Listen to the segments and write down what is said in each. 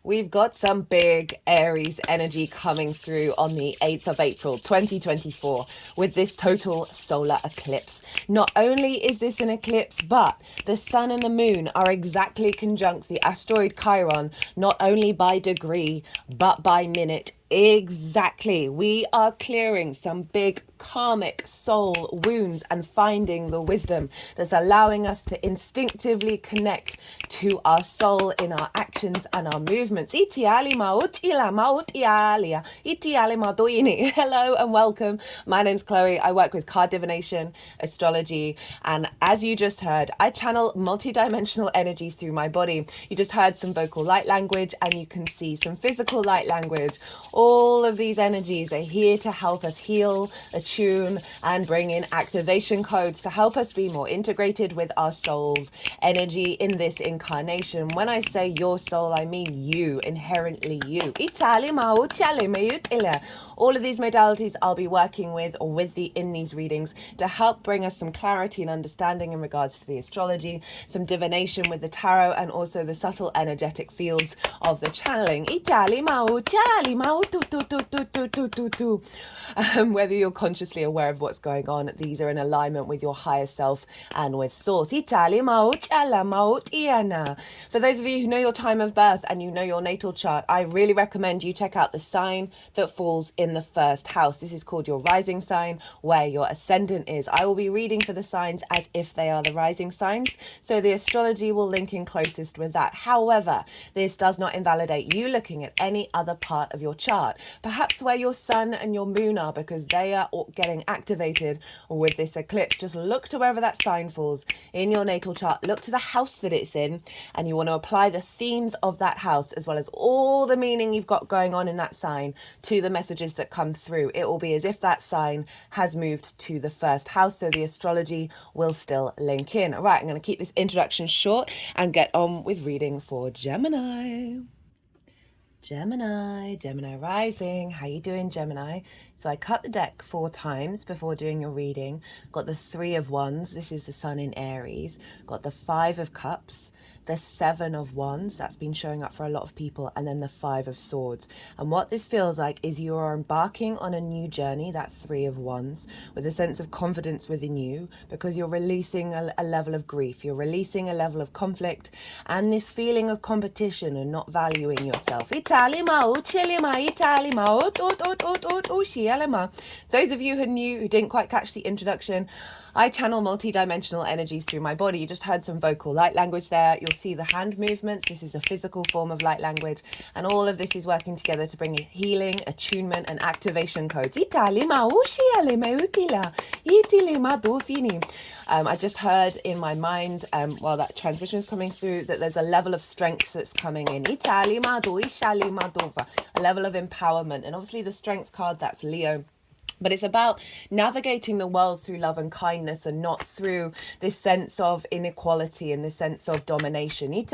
We've got some big Aries energy coming through on the 8th of April 2024 with this total solar eclipse. Not only is this an eclipse, but the sun and the moon are exactly conjunct the asteroid Chiron, not only by degree, but by minute. Exactly. We are clearing some big karmic soul wounds and finding the wisdom that's allowing us to instinctively connect to our soul in our actions and our movements. Hello and welcome. My name's Chloe. I work with card divination, astrology, and as you just heard, I channel multidimensional energies through my body. You just heard some vocal light language and you can see some physical light language. All of these energies are here to help us heal, attune, and bring in activation codes to help us be more integrated with our soul's energy in this incarnation. When I say your soul, I mean you, inherently you. All of these modalities I'll be working with in these readings to help bring us some clarity and understanding in regards to the astrology, some divination with the tarot, and also the subtle energetic fields of the channeling. Whether you're consciously aware of what's going on, these are in alignment with your higher self and with source. For those of you who know your time of birth and you know your natal chart, I really recommend you check out the sign that falls in the first house. This is called your rising sign, where your ascendant is. I will be reading for the signs as if they are the rising signs, so the astrology will link in closest with that. However, this does not invalidate you looking at any other part of your chart, perhaps where your sun and your moon are, because they are getting activated with this eclipse. Just look to wherever that sign falls in your natal chart, look to the house that it's in, and you want to apply the themes of that house as well as all the meaning you've got going on in that sign to the messages that come through. It will be as if that sign has moved to the first house, so the astrology will still link in. All right, I'm going to keep this introduction short and get on with reading for Gemini. Gemini rising. How you doing, Gemini? So I cut the deck 4 times before doing your reading. Got the 3 of Wands. This is the sun in Aries. Got the 5 of Cups, the 7 of Wands, that's been showing up for a lot of people, and then the 5 of Swords. And what this feels like is you are embarking on a new journey, that 3 of Wands, with a sense of confidence within you, because you're releasing a level of grief, you're releasing a level of conflict, and this feeling of competition and not valuing yourself. Those of you who didn't quite catch the introduction, I channel multi-dimensional energies through my body. You just heard some vocal light language there. You'll see the hand movements. This is a physical form of light language. And all of this is working together to bring healing, attunement, and activation codes. I just heard in my mind, while that transmission is coming through, that there's a level of strength that's coming in. A level of empowerment. And obviously the strength card, that's Leo. But it's about navigating the world through love and kindness and not through this sense of inequality and this sense of domination. Right.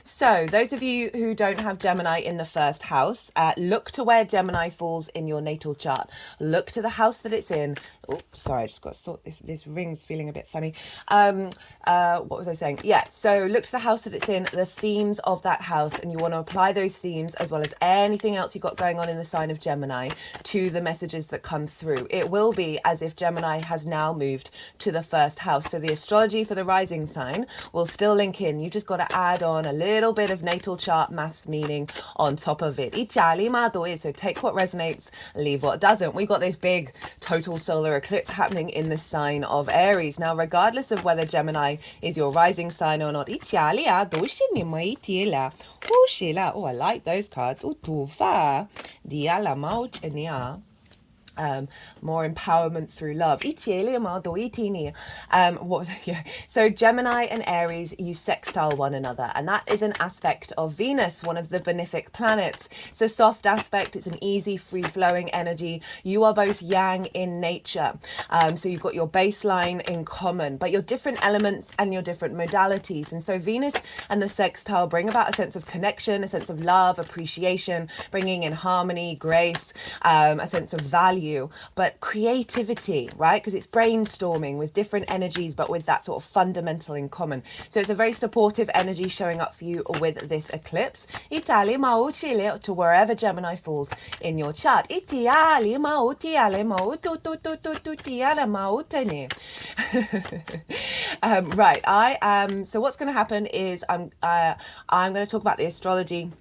So those of you who don't have Gemini in the first house, look to where Gemini falls in your natal chart. Look to the house that it's in. Oh, sorry, I just got to sort this. This ring's feeling a bit funny. What was I saying? Yeah, so look to the house that it's in, the themes of that house, and you want to apply those themes as well as anything else you've got going on in the sign of Gemini to the messages that come through. It will be as if Gemini has now moved to the first house. So the astrology for the rising sign will still link in. You just got to add on a little bit of natal chart maths meaning on top of it. So take what resonates, leave what doesn't. We've got this big total solar eclipse happening in the sign of Aries. Now, regardless of whether Gemini is your rising sign or not, oh, I like those cards. More empowerment through love. So Gemini and Aries, you sextile one another, and that is an aspect of Venus, one of the benefic planets. It's a soft aspect. It's an easy, free-flowing energy. You are both yang in nature. So you've got your baseline in common, but your different elements and your different modalities. And so Venus and the sextile bring about a sense of connection, a sense of love, appreciation, bringing in harmony, grace, a sense of value. you, but creativity, right? Because it's brainstorming with different energies, but with that sort of fundamental in common. So it's a very supportive energy showing up for you with this eclipse. Itali mauchile to wherever Gemini falls in your chart. Itiali mautiale maututiale mautene. Right, I am. So what's going to happen is I'm going to talk about the astrology.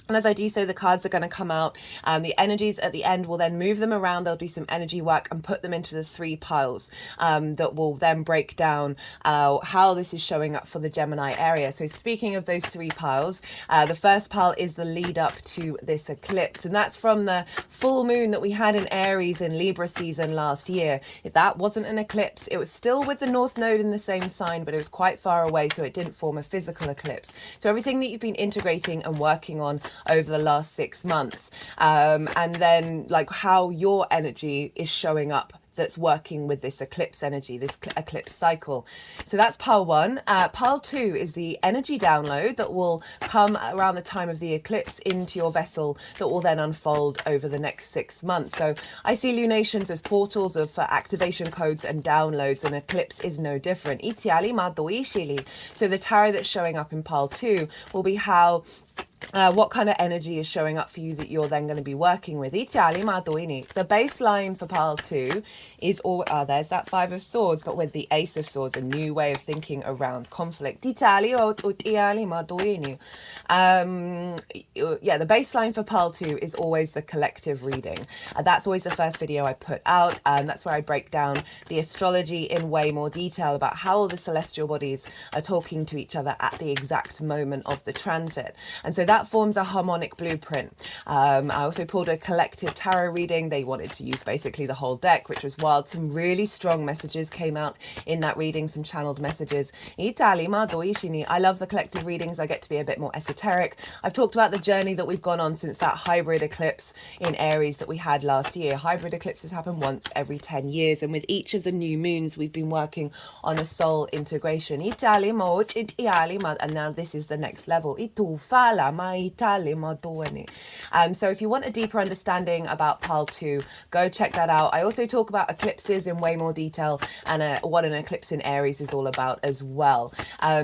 And as I do so, the cards are going to come out. The energies at the end will then move them around. They'll do some energy work and put them into the 3 piles that will then break down how this is showing up for the Gemini area. So speaking of those 3 piles, the first pile is the lead up to this eclipse. And that's from the full moon that we had in Aries in Libra season last year. That wasn't an eclipse. It was still with the North Node in the same sign, but it was quite far away, so it didn't form a physical eclipse. So everything that you've been integrating and working on over the last 6 months, and then like how your energy is showing up that's working with this eclipse energy, this eclipse cycle. So that's pile 1. Pile 2 is the energy download that will come around the time of the eclipse into your vessel that will then unfold over the next 6 months. So I see lunations as portals of activation codes and downloads, and eclipse is no different. So the tarot that's showing up in pile 2 will be how what kind of energy is showing up for you that you're then going to be working with. The baseline for pile 2 is all, there's that 5 of swords, but with the ace of swords, a new way of thinking around conflict. Yeah, the baseline for pile 2 is always the collective reading. That's always the first video I put out. That's where I break down the astrology in way more detail about how all the celestial bodies are talking to each other at the exact moment of the transit. And so that forms a harmonic blueprint. I also pulled a collective tarot reading. They wanted to use basically the whole deck, which was wild. Some really strong messages came out in that reading, some channeled messages. I love the collective readings. I get to be a bit more esoteric. I've talked about the journey that we've gone on since that hybrid eclipse in Aries that we had last year. Hybrid eclipses happen once every 10 years. And with each of the new moons, we've been working on a soul integration. And now this is the next level. So if you want a deeper understanding about pile 2, go check that out. I also talk about eclipses in way more detail and what an eclipse in Aries is all about as well.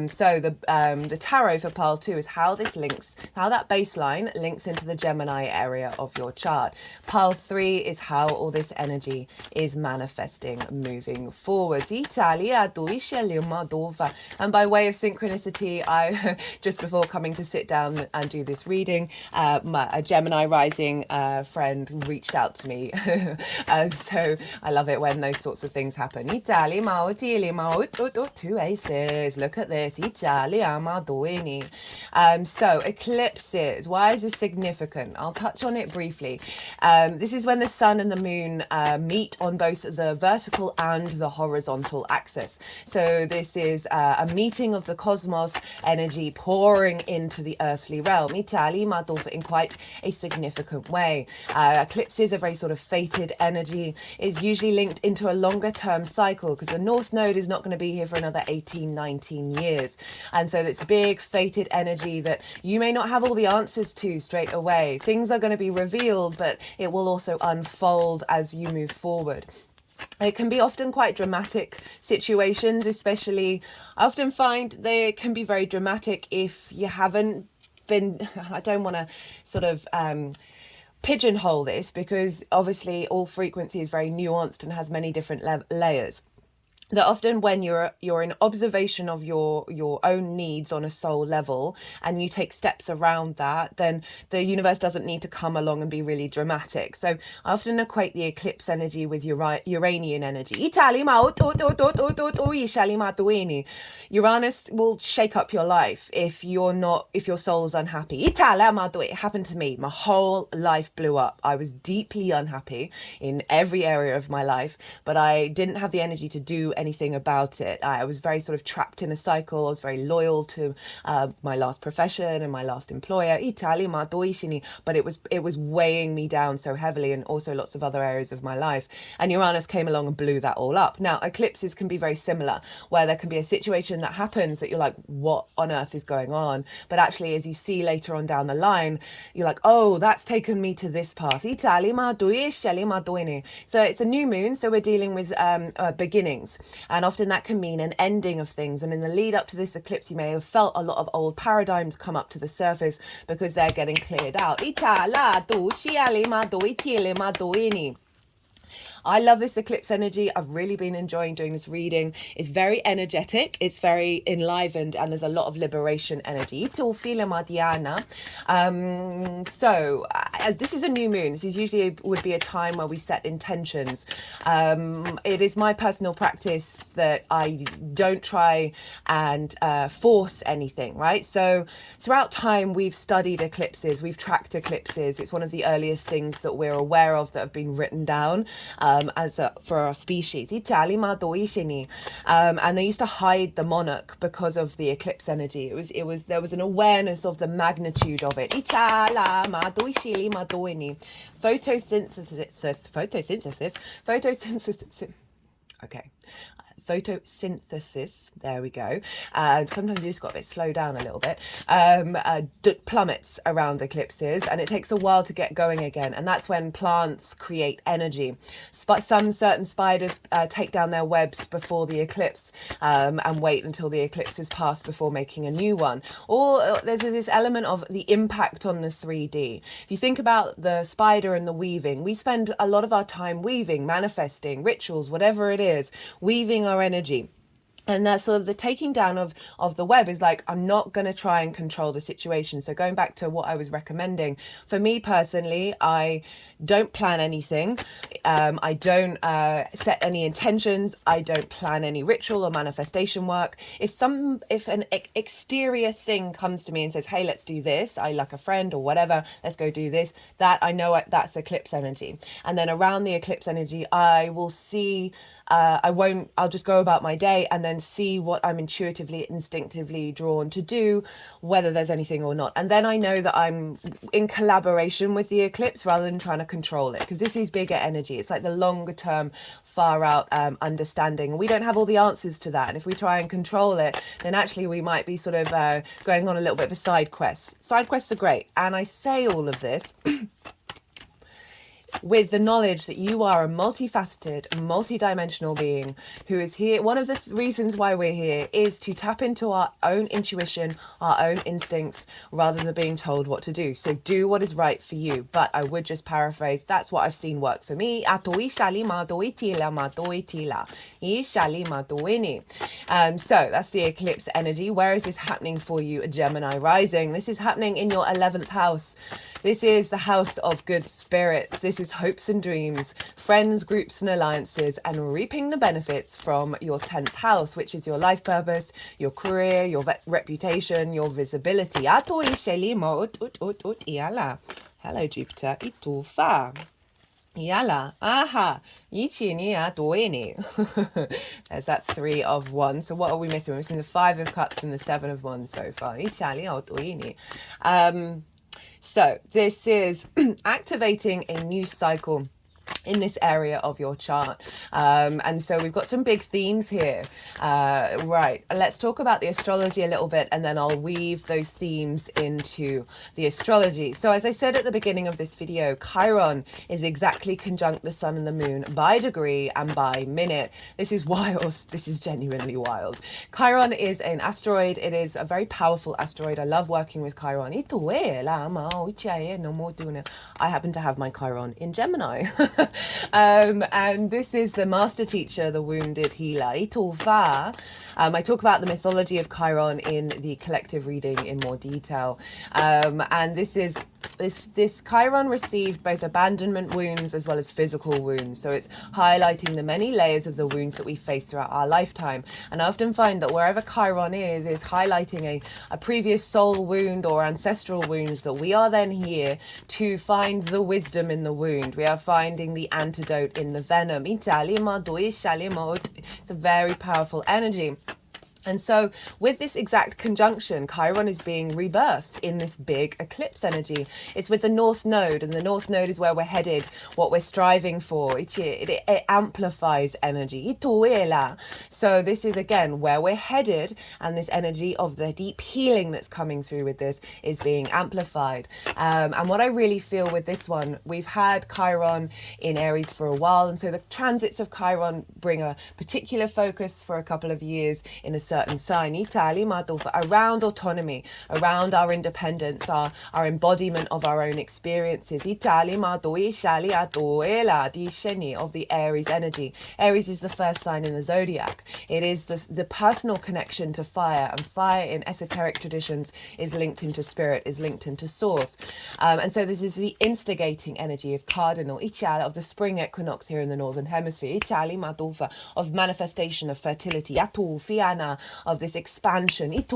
So the tarot for pile 2 is how this links, how that baseline links into the Gemini area of your chart. Pile 3 is how all this energy is manifesting moving forwards. And by way of synchronicity, I just before coming to sit down and do this reading, a Gemini rising friend reached out to me. So I love it when those sorts of things happen. 2 aces. Look at this. So eclipses. Why is this significant? I'll touch on it briefly. This is when the sun and the moon meet on both the vertical and the horizontal axis. So this is a meeting of the cosmos energy pouring into the earthly realm in quite a significant way. Eclipses are very sort of fated energy, is usually linked into a longer term cycle because the North Node is not going to be here for another 18, 19 years. And so it's big fated energy that you may not have all the answers to straight away. Things are going to be revealed, but it will also unfold as you move forward. It can be often quite dramatic situations, especially I often find they can be very dramatic if you haven't been, I don't want to sort of pigeonhole this because obviously all frequency is very nuanced and has many different layers. That often when you're in observation of your own needs on a soul level and you take steps around that, then the universe doesn't need to come along and be really dramatic. So I often equate the eclipse energy with Uranian energy. Uranus will shake up your life if your soul's unhappy. It happened to me. My whole life blew up. I was deeply unhappy in every area of my life, but I didn't have the energy to do anything about it. I was very sort of trapped in a cycle. I was very loyal to my last profession and my last employer, but it was weighing me down so heavily, and also lots of other areas of my life. And Uranus came along and blew that all up. Now, eclipses can be very similar, where there can be a situation that happens that you're like, what on earth is going on? But actually, as you see later on down the line, you're like, oh, that's taken me to this path. So it's a new moon, so we're dealing with beginnings, and often that can mean an ending of things. And in the lead up to this eclipse, you may have felt a lot of old paradigms come up to the surface because they're getting cleared out. I love this eclipse energy. I've really been enjoying doing this reading. It's very energetic. It's very enlivened, and there's a lot of liberation energy. So as this is a new moon, this is usually would be a time where we set intentions. It is my personal practice that I don't try and force anything, right? So throughout time, we've studied eclipses, we've tracked eclipses. It's one of the earliest things that we're aware of that have been written down. For our species. And they used to hide the monarch because of the eclipse energy. There was an awareness of the magnitude of it. Photosynthesis. Okay. Photosynthesis, there we go. Sometimes you just got to slow down a little bit. Plummets around eclipses, and it takes a while to get going again. And that's when plants create energy. Some certain spiders take down their webs before the eclipse and wait until the eclipse is passed before making a new one. Or there's this element of the impact on the 3D. If you think about the spider and the weaving, we spend a lot of our time weaving, manifesting, rituals, whatever it is, weaving our energy. And that sort of the taking down of the web is like, I'm not going to try and control the situation. So going back to what I was recommending, for me personally, I don't plan anything. I don't set any intentions. I don't plan any ritual or manifestation work. If an exterior thing comes to me and says, hey, let's do this, I like a friend or whatever, let's go do this, that I know that's eclipse energy. And then around the eclipse energy, I will see, I'll just go about my day and then see what I'm instinctively drawn to do, whether there's anything or not. And then I know that I'm in collaboration with the eclipse rather than trying to control it, because this is bigger energy. It's like the longer term, far out understanding. We don't have all the answers to that. And if we try and control it, then actually we might be sort of going on a little bit of a side quest. Side quests are great. And I say all of this with the knowledge that you are a multifaceted, multidimensional being who is here. One of the reasons why we're here is to tap into our own intuition, our own instincts, rather than being told what to do. So do what is right for you. But I would just paraphrase, that's what I've seen work for me. So that's the eclipse energy. Where is this happening for you, a Gemini rising? This is happening in your 11th house. This is the house of good spirits. This is hopes and dreams, friends, groups and alliances, and reaping the benefits from your 10th house, which is your life purpose, your career, your reputation, your visibility. Hello, Jupiter. Itufa. Yala, aha, yichini adoini. There's that 3 of 1. So what are we missing? We're missing the 5 of Cups and the 7 of Wands so far. Ichali adoini. So this is activating a new cycle in this area of your chart. And so we've got some big themes here. Right, let's talk about the astrology a little bit, and then I'll weave those themes into the astrology. So as I said at the beginning of this video, Chiron is exactly conjunct the sun and the moon by degree and by minute. This is wild. This is genuinely wild. Chiron is an asteroid. It is a very powerful asteroid. I love working with Chiron. I happen to have my Chiron in Gemini. And this is the master teacher, the wounded healer. I talk about the mythology of Chiron in the collective reading in more detail. And this is this Chiron received both abandonment wounds as well as physical wounds. So it's highlighting the many layers of the wounds that we face throughout our lifetime. And I often find that wherever Chiron is highlighting a previous soul wound or ancestral wounds, that we are then here to find the wisdom in the wound. We are finding the antidote in the venom. It's a very powerful energy. And so with this exact conjunction, Chiron is being rebirthed in this big eclipse energy. It's with the North Node, and the North Node is where we're headed, what we're striving for. It amplifies energy. So this is, again, where we're headed, and this energy of the deep healing that's coming through with this is being amplified. And what I really feel with this one, we've had Chiron in Aries for a while, and so the transits of Chiron bring a particular focus for a couple of years in a certain sign, around autonomy, around our independence, our embodiment of our own experiences. Of the Aries energy. Aries is the first sign in the zodiac. It is the personal connection to fire, and fire in esoteric traditions is linked into spirit, is linked into source. And so this is the instigating energy of cardinal, of the spring equinox here in the northern hemisphere, of manifestation, of fertility, of this expansion, of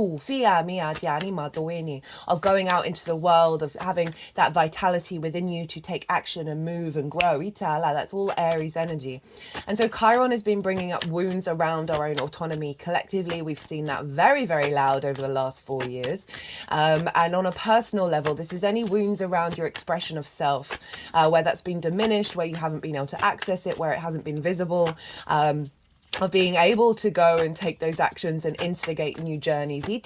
going out into the world, of having that vitality within you to take action and move and grow. That's all Aries energy. And so Chiron has been bringing up wounds around our own autonomy. Collectively, we've seen that very, very loud over the last 4 years. And on a personal level, this is any wounds around your expression of self, where that's been diminished, where you haven't been able to access it, where it hasn't been visible. Of being able to go and take those actions and instigate new journeys. So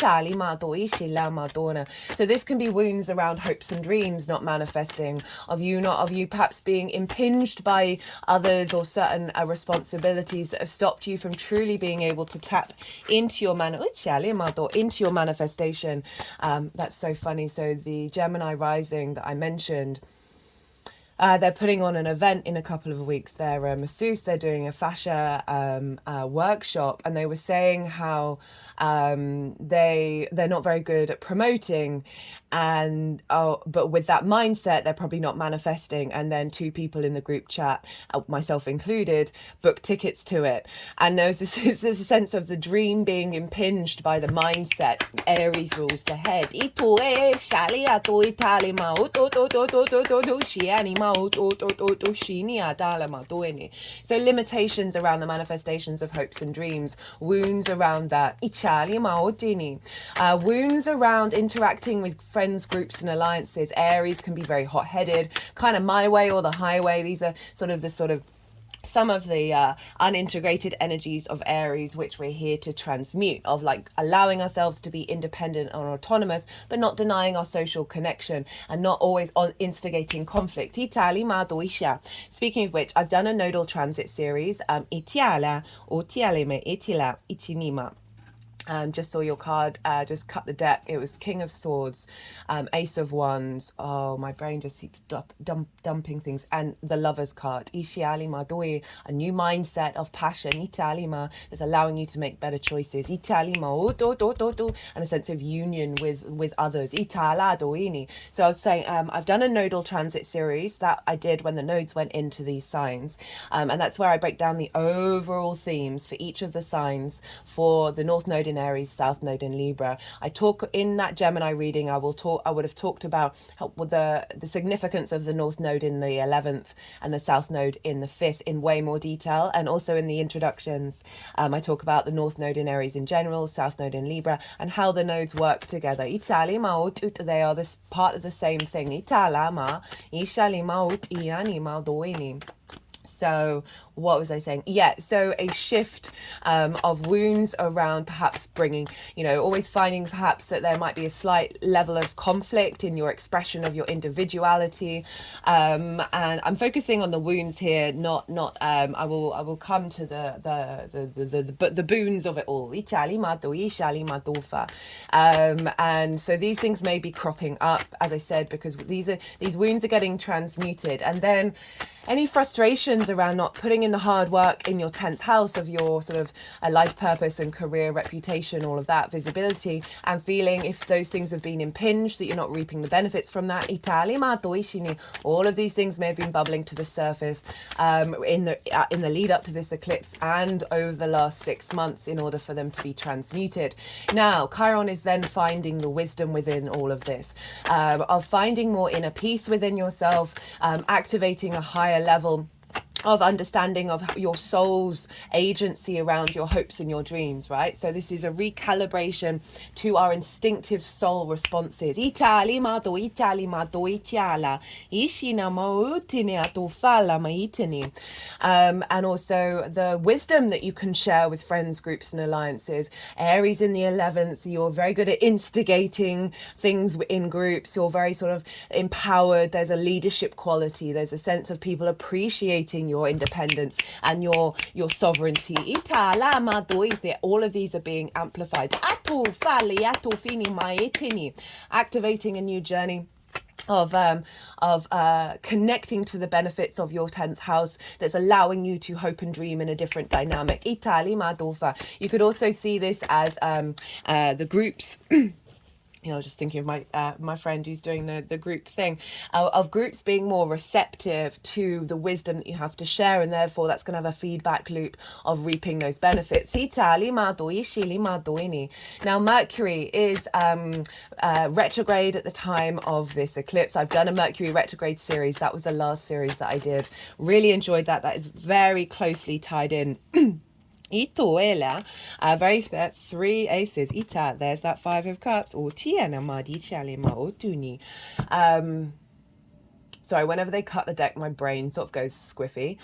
this can be wounds around hopes and dreams not manifesting, of you perhaps being impinged by others or certain responsibilities that have stopped you from truly being able to tap into your manifestation. That's so funny. So the Gemini rising that I mentioned, they're putting on an event in a couple of weeks. They're a masseuse. They're doing a fascia workshop, and they were saying how they're not very good at promoting, and but with that mindset, they're probably not manifesting. And then 2 people in the group chat, myself included, booked tickets to it. And there's this sense of the dream being impinged by the mindset. Aries rules the head. So limitations around the manifestations of hopes and dreams, wounds around that, wounds around interacting with friends, groups and alliances. Aries can be very hot-headed, kind of my way or the highway. These are some of the unintegrated energies of Aries, which we're here to transmute, of like allowing ourselves to be independent and autonomous, but not denying our social connection and not always instigating conflict. Speaking of which, I've done a nodal transit series. Just saw your card, just cut the deck. It was King of Swords, Ace of Wands. Oh, my brain just keeps dumping things. And the Lover's card, Ishialima Doi, a new mindset of passion, Italima, that's allowing you to make better choices. Italima, and a sense of union with others. Itala Doini. So I was saying, I've done a nodal transit series that I did when the nodes went into these signs. And that's where I break down the overall themes for each of the signs for the North Node in Aries, South Node in Libra. I talk in that Gemini reading. I would have talked about the significance of the North Node in the 11th and the South Node in the 5th in way more detail, and also in the introductions I talk about the North Node in Aries in general, South Node in Libra, and how the nodes work together. They are this part of the same thing. So what was I saying? Yeah, so a shift of wounds around perhaps bringing, always finding perhaps that there might be a slight level of conflict in your expression of your individuality. And I'm focusing on the wounds here, not I will come to the boons of it all. And so these things may be cropping up, as I said, because these wounds are getting transmuted. And then any frustrations around not putting in the hard work in your 10th house of your sort of life purpose and career reputation, all of that visibility, and feeling if those things have been impinged, that you're not reaping the benefits from that. All of these things may have been bubbling to the surface in the lead up to this eclipse and over the last 6 months in order for them to be transmuted. Now, Chiron is then finding the wisdom within all of this, of finding more inner peace within yourself, activating a higher level of understanding of your soul's agency around your hopes and your dreams, right? So this is a recalibration to our instinctive soul responses. And also the wisdom that you can share with friends, groups and alliances. Aries in the 11th, you're very good at instigating things in groups. You're very sort of empowered. There's a leadership quality. There's a sense of people appreciating your independence and your sovereignty. All of these are being amplified. Activating a new journey of connecting to the benefits of your 10th house that's allowing you to hope and dream in a different dynamic. You could also see this as the groups. You know, just thinking of my friend who's doing the group thing, of groups being more receptive to the wisdom that you have to share, and therefore that's going to have a feedback loop of reaping those benefits. Now, Mercury is retrograde at the time of this eclipse. I've done a Mercury retrograde series. That was the last series that I did. Really enjoyed that. That is very closely tied in. That's 3 aces. There's that 5 of cups. Sorry, whenever they cut the deck, my brain sort of goes squiffy.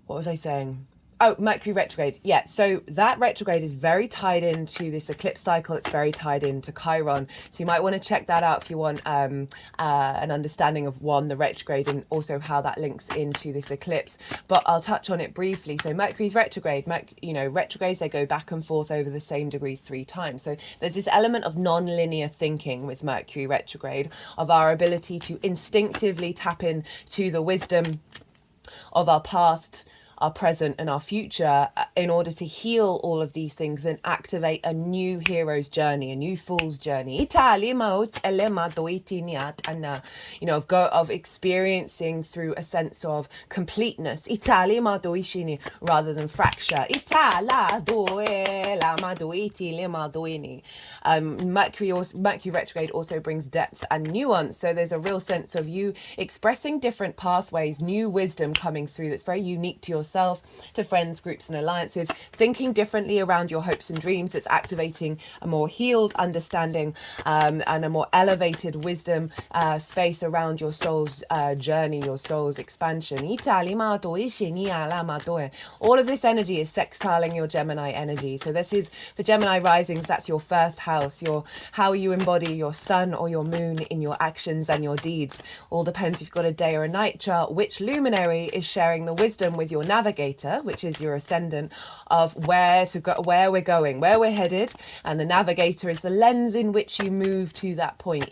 What was I saying? Oh, Mercury retrograde. Yeah, so that retrograde is very tied into this eclipse cycle. It's very tied into Chiron. So you might want to check that out if you want an understanding of the retrograde, and also how that links into this eclipse. But I'll touch on it briefly. So Mercury's retrograde. Retrogrades, they go back and forth over the same degrees 3 times. So there's this element of non-linear thinking with Mercury retrograde, of our ability to instinctively tap into the wisdom of our past, our present and our future, in order to heal all of these things and activate a new hero's journey, a new fool's journey. Of experiencing through a sense of completeness, rather than fracture. Mercury retrograde also brings depth and nuance. So there's a real sense of you expressing different pathways, new wisdom coming through that's very unique to yourself, to friends, groups and alliances, thinking differently around your hopes and dreams. That's activating a more healed understanding and a more elevated wisdom space around your soul's journey, your soul's expansion. All of this energy is sextiling your Gemini energy. So this is for Gemini risings, that's your first house, how you embody your sun or your moon in your actions and your deeds. All depends if you've got a day or a night chart, which luminary is sharing the wisdom with your navigator, which is your ascendant, of where to go, where we're going, where we're headed. And the navigator is the lens in which you move to that point.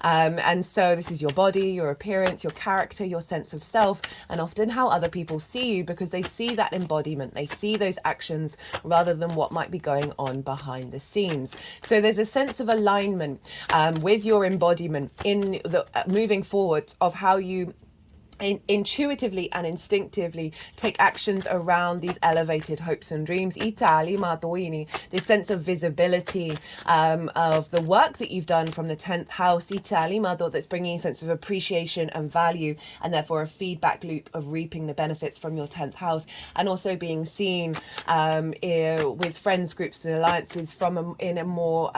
And so this is your body, your appearance, your character, your sense of self, and often how other people see you, because they see that embodiment, they see those actions rather than what might be going on behind the scenes. So there's a sense of alignment with your embodiment in the moving forward, of how you intuitively and instinctively take actions around these elevated hopes and dreams. This sense of visibility of the work that you've done from the 10th house, that's bringing a sense of appreciation and value, and therefore a feedback loop of reaping the benefits from your 10th house, and also being seen with friends, groups and alliances in a more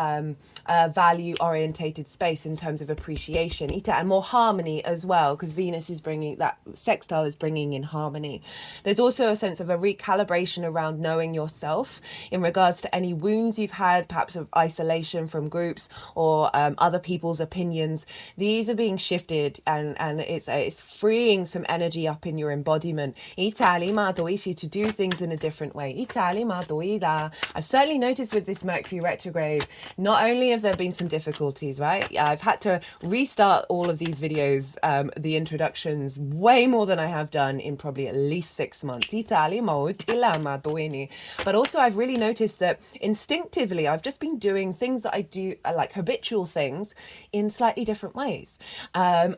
value orientated space in terms of appreciation, and more harmony as well, because Venus is bringing that sextile is bringing in harmony. There's also a sense of a recalibration around knowing yourself in regards to any wounds you've had, perhaps of isolation from groups or other people's opinions. These are being shifted, and it's freeing some energy up in your embodiment. To do things in a different way. I've certainly noticed with this Mercury retrograde, not only have there been some difficulties, right? I've had to restart all of these videos, the introductions, way more than I have done in probably at least 6 months. But also I've really noticed that instinctively I've just been doing things that I do, like habitual things, in slightly different ways. And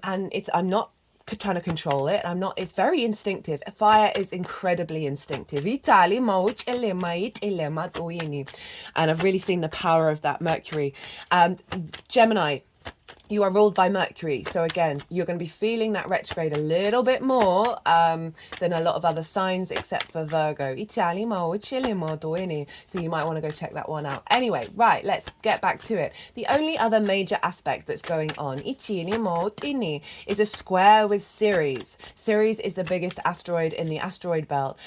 I'm not trying to control it. It's very instinctive. Fire is incredibly instinctive. And I've really seen the power of that Mercury. Gemini, you are ruled by Mercury. So again, you're going to be feeling that retrograde a little bit more than a lot of other signs, except for Virgo. So you might want to go check that one out. Anyway, right, let's get back to it. The only other major aspect that's going on is a square with Ceres. Ceres is the biggest asteroid in the asteroid belt.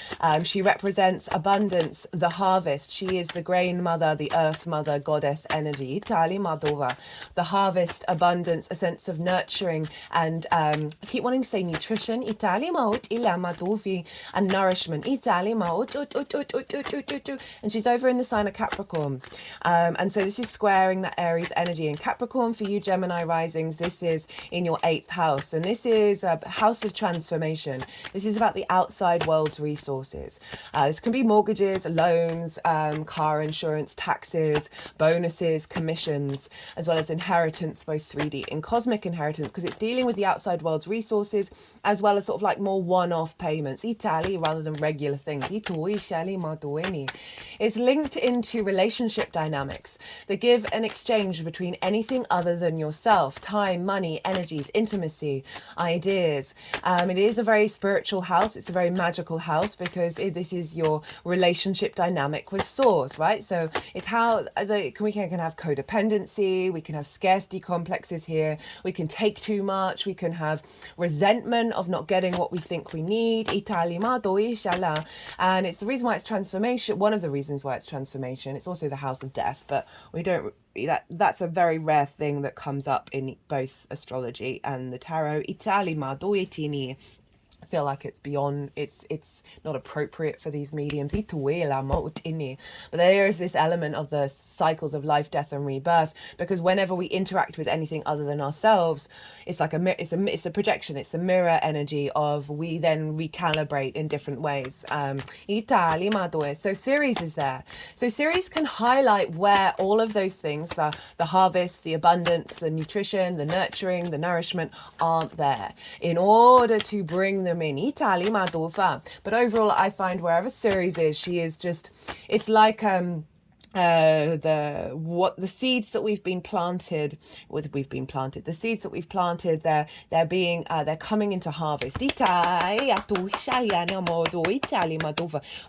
She represents abundance, the harvest. She is the grain mother, the earth mother, goddess energy. The harvest, abundance, a sense of nurturing, and I keep wanting to say nutrition, and nourishment. And she's over in the sign of Capricorn. And so this is squaring that Aries energy. And Capricorn for you Gemini risings, this is in your 8th house. And this is a house of transformation. This is about the outside world's resources. This can be mortgages, loans, car insurance, taxes, bonuses, commissions, as well as inheritance, both 3D and cosmic inheritance, because it's dealing with the outside world's resources, as well as sort of like more one-off payments, rather than regular things. It's linked into relationship dynamics, the give and exchange between anything other than yourself, time, money, energies, intimacy, ideas. It is a very spiritual house. It's a very magical house, because this is your relationship dynamic with source, right? So it's how we can have codependency, we can have scarcity complexes here, we can take too much, we can have resentment of not getting what we think we need. And it's the reason why it's transformation, one of the reasons why it's transformation. It's also the house of death, but we don't, that's a very rare thing that comes up in both astrology and the tarot. I feel like it's beyond, it's not appropriate for these mediums. But there is this element of the cycles of life, death, and rebirth, because whenever we interact with anything other than ourselves, it's like it's a projection. It's the mirror energy of, we then recalibrate in different ways. So Ceres is there. So Ceres can highlight where all of those things, the harvest, the abundance, the nutrition, the nurturing, the nourishment, aren't there, in order to bring them in. But overall, I find wherever Ceres is, she is just, it's like the seeds that we've been planted, the seeds that we've planted, they're coming into harvest.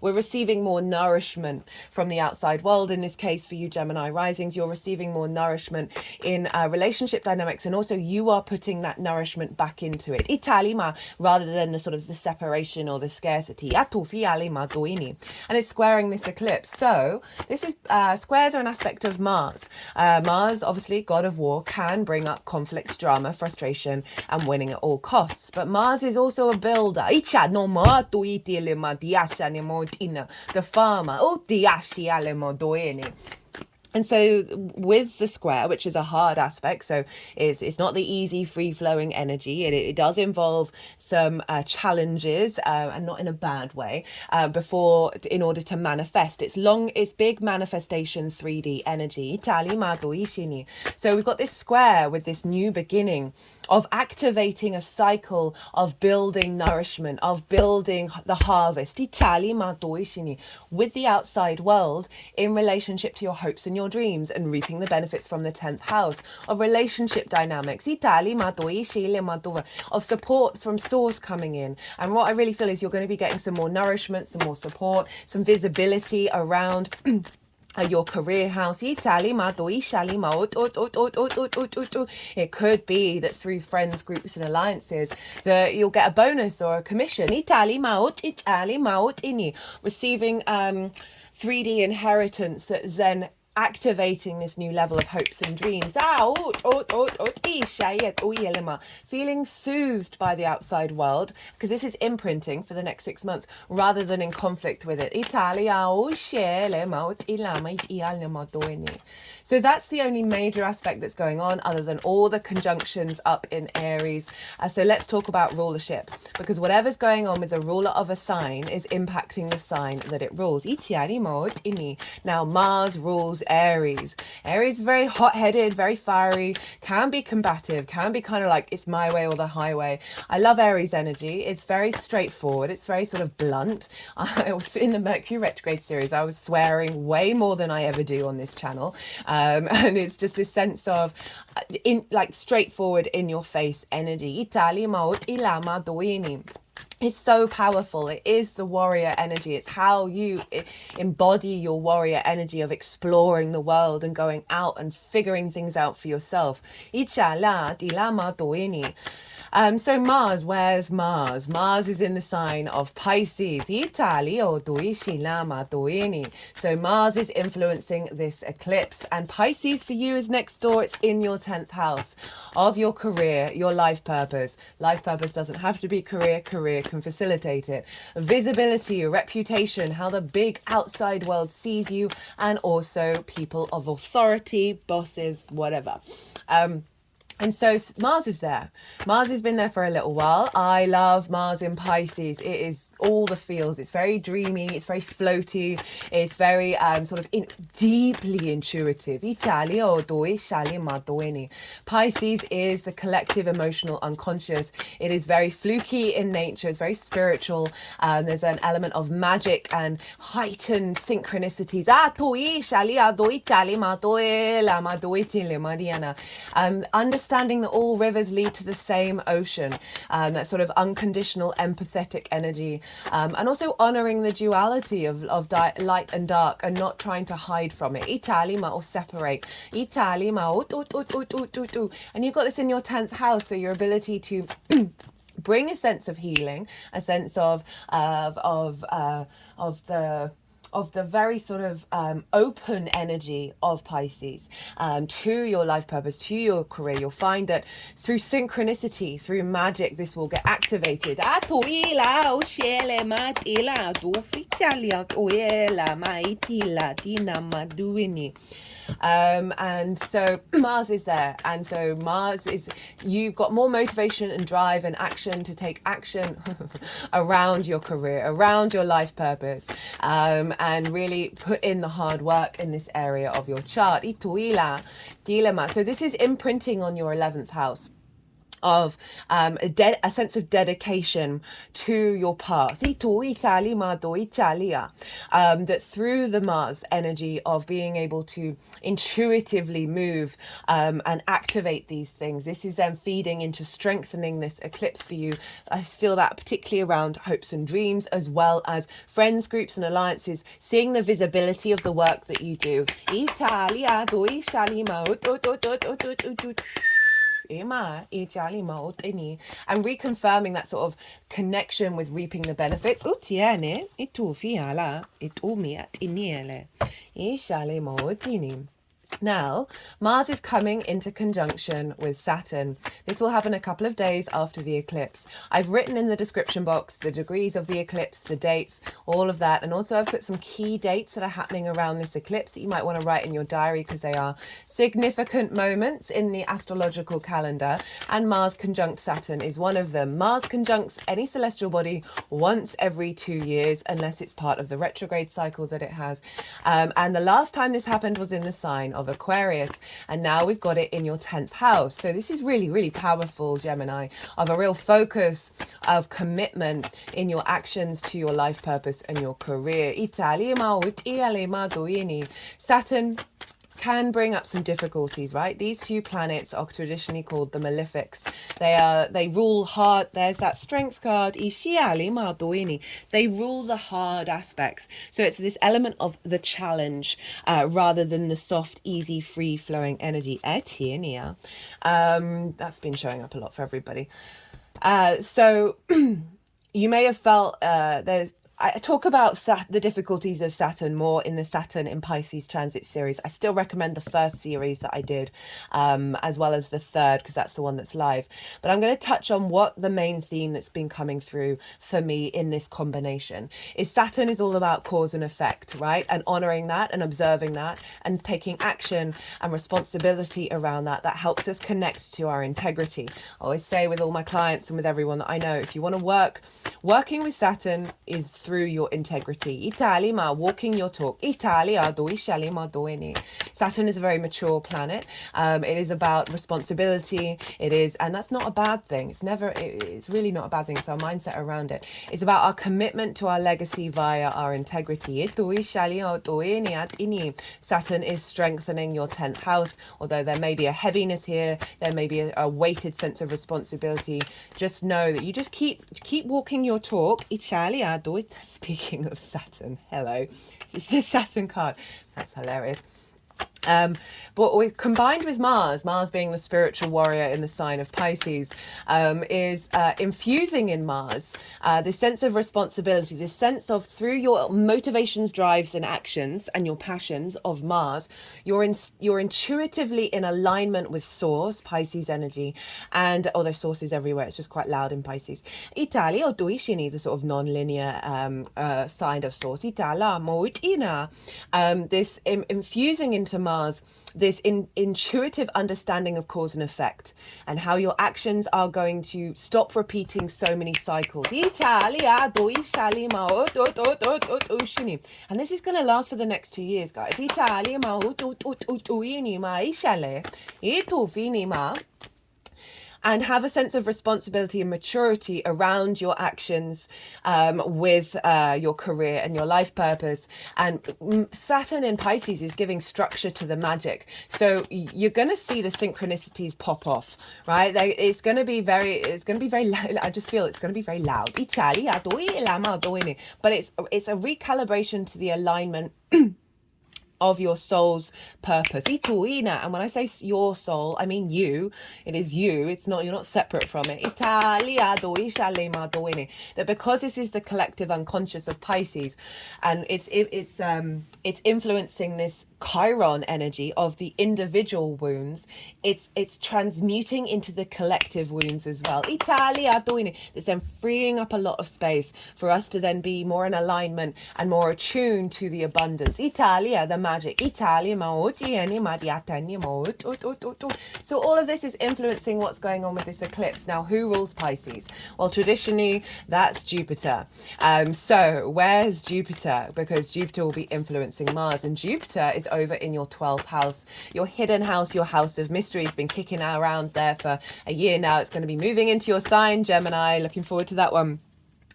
We're receiving more nourishment from the outside world. In this case, for you Gemini risings, you're receiving more nourishment in relationship dynamics, and also you are putting that nourishment back into it, rather than the sort of the separation or the scarcity. And it's squaring this eclipse. So this is squares are an aspect of Mars. Mars, obviously, god of war, can bring up conflict, drama, frustration, and winning at all costs. But Mars is also a builder. The farmer. And so with the square, which is a hard aspect, so it's not the easy, free-flowing energy. It does involve some challenges, and not in a bad way, in order to manifest. It's big manifestation 3D energy. So we've got this square with this new beginning of activating a cycle of building nourishment, of building the harvest with the outside world in relationship to your hopes and your dreams, and reaping the benefits from the 10th house of relationship dynamics, of support from source coming in. And what I really feel is you're going to be getting some more nourishment, some more support, some visibility around your career house. It could be that through friends, groups and alliances that you'll get a bonus or a commission. Receiving 3D inheritance that's then activating this new level of hopes and dreams. Feeling soothed by the outside world, because this is imprinting for the next 6 months rather than in conflict with it. So that's the only major aspect that's going on, other than all the conjunctions up in Aries. So let's talk about rulership, because whatever's going on with the ruler of a sign is impacting the sign that it rules. Now Mars rules Aries. Aries is very hot-headed, very fiery, can be combative, can be kind of like it's my way or the highway. I love Aries energy. It's very straightforward. It's very sort of blunt. I was in the Mercury retrograde series. I was swearing way more than I ever do on this channel. And it's just this sense of straightforward, in your face energy. It's so powerful. It is the warrior energy. It's how you embody your warrior energy of exploring the world and going out and figuring things out for yourself. So Mars, where's Mars? Mars is in the sign of Pisces. So Mars is influencing this eclipse, and Pisces for you is next door. It's in your 10th house of your career, your life purpose. Life purpose doesn't have to be career. Career can facilitate it. Visibility, reputation, how the big outside world sees you, and also people of authority, bosses, whatever. And so Mars is there. Mars has been there for a little while. I love Mars in Pisces. It is all the feels. It's very dreamy. It's very floaty. It's very deeply intuitive. Pisces is the collective emotional unconscious. It is very fluky in nature. It's very spiritual. There's an element of magic and heightened synchronicities. Understanding that all rivers lead to the same ocean, that sort of unconditional empathetic energy, and also honoring the duality of light and dark, and not trying to hide from it. Or separate. And you've got this in your 10th house, so your ability to bring a sense of healing, a sense of the very sort of open energy of Pisces to your life purpose, to your career. You'll find that through synchronicity, through magic, this will get activated. And so Mars is there, and so Mars is, you've got more motivation and drive and action to take action around your career, around your life purpose, and really put in the hard work in this area of your chart. So this is imprinting on your 11th house of a sense of dedication to your path. That through the Mars energy of being able to intuitively move and activate these things, this is then feeding into strengthening this eclipse for you. I feel that particularly around hopes and dreams, as well as friends, groups and alliances, seeing the visibility of the work that you do. And reconfirming that sort of connection with reaping the benefits. Now, Mars is coming into conjunction with Saturn. This will happen a couple of days after the eclipse. I've written in the description box the degrees of the eclipse, the dates, all of that. And also I've put some key dates that are happening around this eclipse that you might want to write in your diary, because they are significant moments in the astrological calendar. And Mars conjunct Saturn is one of them. Mars conjuncts any celestial body once every 2 years, unless it's part of the retrograde cycle that it has. And the last time this happened was in the sign of Aquarius, and now we've got it in your 10th house. So this is really, really powerful, Gemini, of a real focus of commitment in your actions to your life purpose and your career. Saturn can bring up some difficulties, right? These two planets are traditionally called the malefics. They rule hard. There's that strength card. They rule the hard aspects. So it's this element of the challenge rather than the soft, easy, free-flowing energy. That's been showing up a lot for everybody. So you may have felt I talk about the difficulties of Saturn more in the Saturn in Pisces transit series. I still recommend the first series that I did, as well as the third, because that's the one that's live. But I'm going to touch on what the main theme that's been coming through for me in this combination is. Saturn is all about cause and effect, right? And honoring that and observing that and taking action and responsibility around that. That helps us connect to our integrity. I always say with all my clients and with everyone that I know, if you want to working with Saturn is through your integrity. Walking your talk. Saturn is a very mature planet. It is about responsibility. It is, and that's not a bad thing. It's really not a bad thing. It's our mindset around it. It's about our commitment to our legacy via our integrity. Saturn is strengthening your 10th house. Although there may be a heaviness here, there may be a weighted sense of responsibility. Just know that you just keep walking your talk. Speaking of Saturn, hello. It's the Saturn card. That's hilarious. But we combined with Mars being the spiritual warrior in the sign of Pisces, is infusing in Mars this sense of responsibility, this sense of through your motivations, drives and actions and your passions of Mars, you're intuitively in alignment with Source, Pisces energy, and although Source is everywhere, it's just quite loud in Pisces. Itali o duishini, the sort of non-linear sign of Source. Itala moitina, this infusing into Mars this intuitive understanding of cause and effect and how your actions are going to stop repeating so many cycles. And this is going to last for the next 2 years, guys. And have a sense of responsibility and maturity around your actions with your career and your life purpose. And Saturn in Pisces is giving structure to the magic. So you're going to see the synchronicities pop off, right? It's going to be very loud. I just feel it's going to be very loud. But it's a recalibration to the alignment of your soul's purpose. And when I say your soul, I mean you. It is you. You're not separate from it. That because this is the collective unconscious of Pisces, and it's influencing this Chiron energy of the individual wounds, it's transmuting into the collective wounds as well. It's then freeing up a lot of space for us to then be more in alignment and more attuned to the abundance. The magic. So all of this is influencing what's going on with this eclipse. Now, who rules Pisces? Well, traditionally, that's Jupiter. So where's Jupiter? Because Jupiter will be influencing Mars, and Jupiter is over in your 12th house, your hidden house, your house of mysteries. Been kicking around there for a year now. It's going to be moving into your sign, Gemini. Looking forward to that one.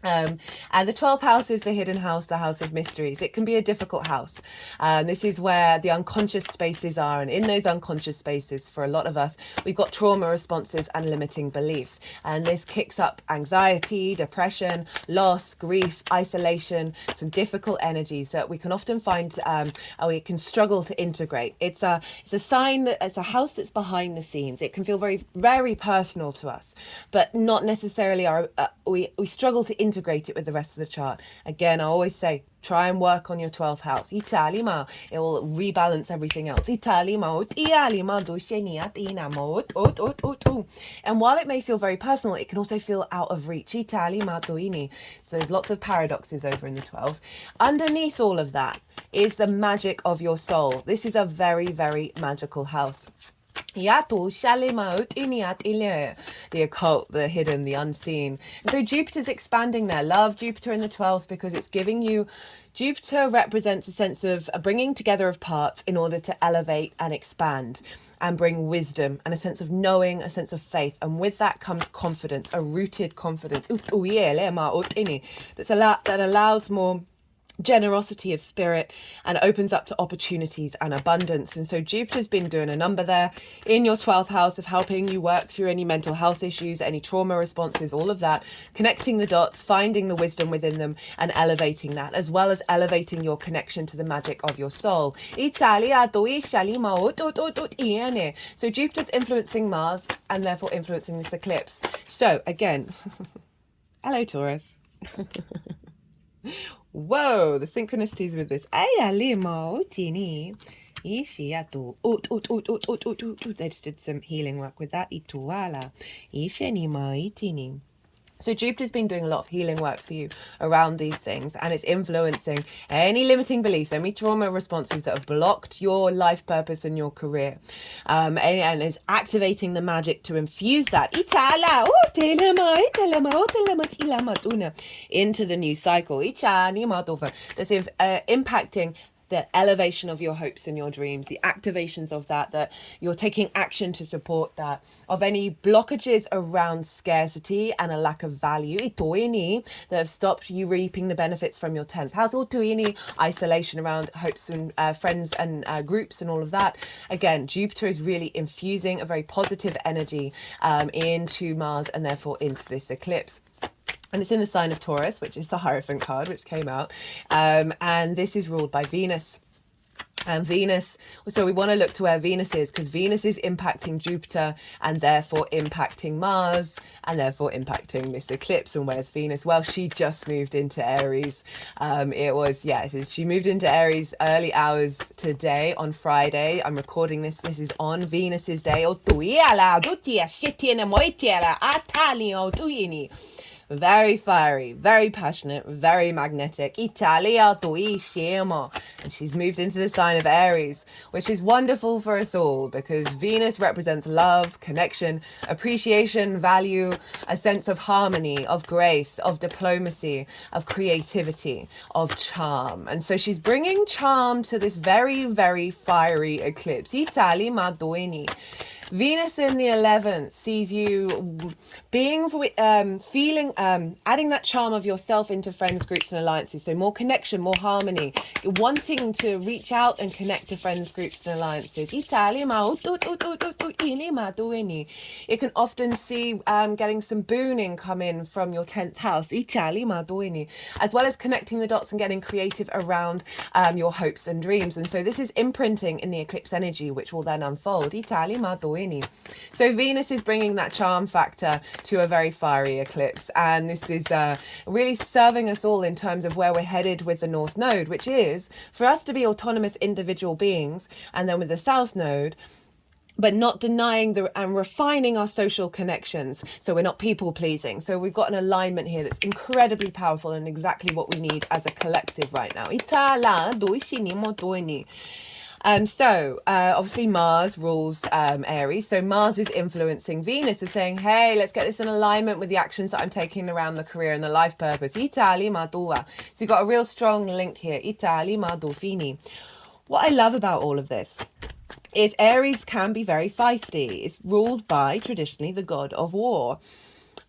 And the 12th house is the hidden house, the house of mysteries. It can be a difficult house. This is where the unconscious spaces are. And in those unconscious spaces, for a lot of us, we've got trauma responses and limiting beliefs. And this kicks up anxiety, depression, loss, grief, isolation, some difficult energies that we can often find, we can struggle to integrate. It's a sign that it's a house that's behind the scenes. It can feel very, very personal to us, but not necessarily we struggle to integrate it with the rest of the chart. Again, I always say, try and work on your 12th house. It will rebalance everything else. And while it may feel very personal, it can also feel out of reach. So there's lots of paradoxes over in the 12th. Underneath all of that is the magic of your soul. This is a very, very magical house. The occult, the hidden, the unseen. And so Jupiter's expanding there. Love Jupiter in the 12th because it's giving you, Jupiter represents a sense of a bringing together of parts in order to elevate and expand and bring wisdom and a sense of knowing, a sense of faith. And with that comes confidence, a rooted confidence. That allows more generosity of spirit, and opens up to opportunities and abundance. And so Jupiter's been doing a number there in your 12th house of helping you work through any mental health issues, any trauma responses, all of that, connecting the dots, finding the wisdom within them, and elevating that, as well as elevating your connection to the magic of your soul. So Jupiter's influencing Mars and therefore influencing this eclipse. So again, hello Taurus. Whoa, the synchronicities with this. They just did some healing work with that. So Jupiter's been doing a lot of healing work for you around these things, and it's influencing any limiting beliefs, any trauma responses that have blocked your life purpose and your career. And it's activating the magic to infuse that into the new cycle. That's impacting the elevation of your hopes and your dreams, the activations of that you're taking action to support that, of any blockages around scarcity and a lack of value that have stopped you reaping the benefits from your 10th house, or isolation around hopes and friends and groups and all of that. Again, Jupiter is really infusing a very positive energy into Mars and therefore into this eclipse. And it's in the sign of Taurus, which is the Hierophant card, which came out. And this is ruled by Venus. And Venus, so we want to look to where Venus is, because Venus is impacting Jupiter and therefore impacting Mars and therefore impacting this eclipse. And where's Venus? Well, she just moved into Aries. She moved into Aries early hours today on Friday. I'm recording this. This is on Venus's day. Very fiery, very passionate, very magnetic. And she's moved into the sign of Aries, which is wonderful for us all because Venus represents love, connection, appreciation, value, a sense of harmony, of grace, of diplomacy, of creativity, of charm. And so she's bringing charm to this very, very fiery eclipse. Venus in the 11th sees you being, adding that charm of yourself into friends, groups and alliances. So more connection, more harmony. You're wanting to reach out and connect to friends, groups and alliances. You can often see getting some booning come in from your 10th house, as well as connecting the dots and getting creative around your hopes and dreams. And so this is imprinting in the eclipse energy, which will then unfold. So Venus is bringing that charm factor to a very fiery eclipse, and this is really serving us all in terms of where we're headed with the North Node, which is for us to be autonomous individual beings, and then with the South Node, but not denying and refining our social connections. So we're not people pleasing. So we've got an alignment here that's incredibly powerful and exactly what we need as a collective right now. Obviously Mars rules Aries. So Mars is influencing Venus, is saying, hey, let's get this in alignment with the actions that I'm taking around the career and the life purpose. So you've got a real strong link here. What I love about all of this is Aries can be very feisty. It's ruled by, traditionally, the god of war.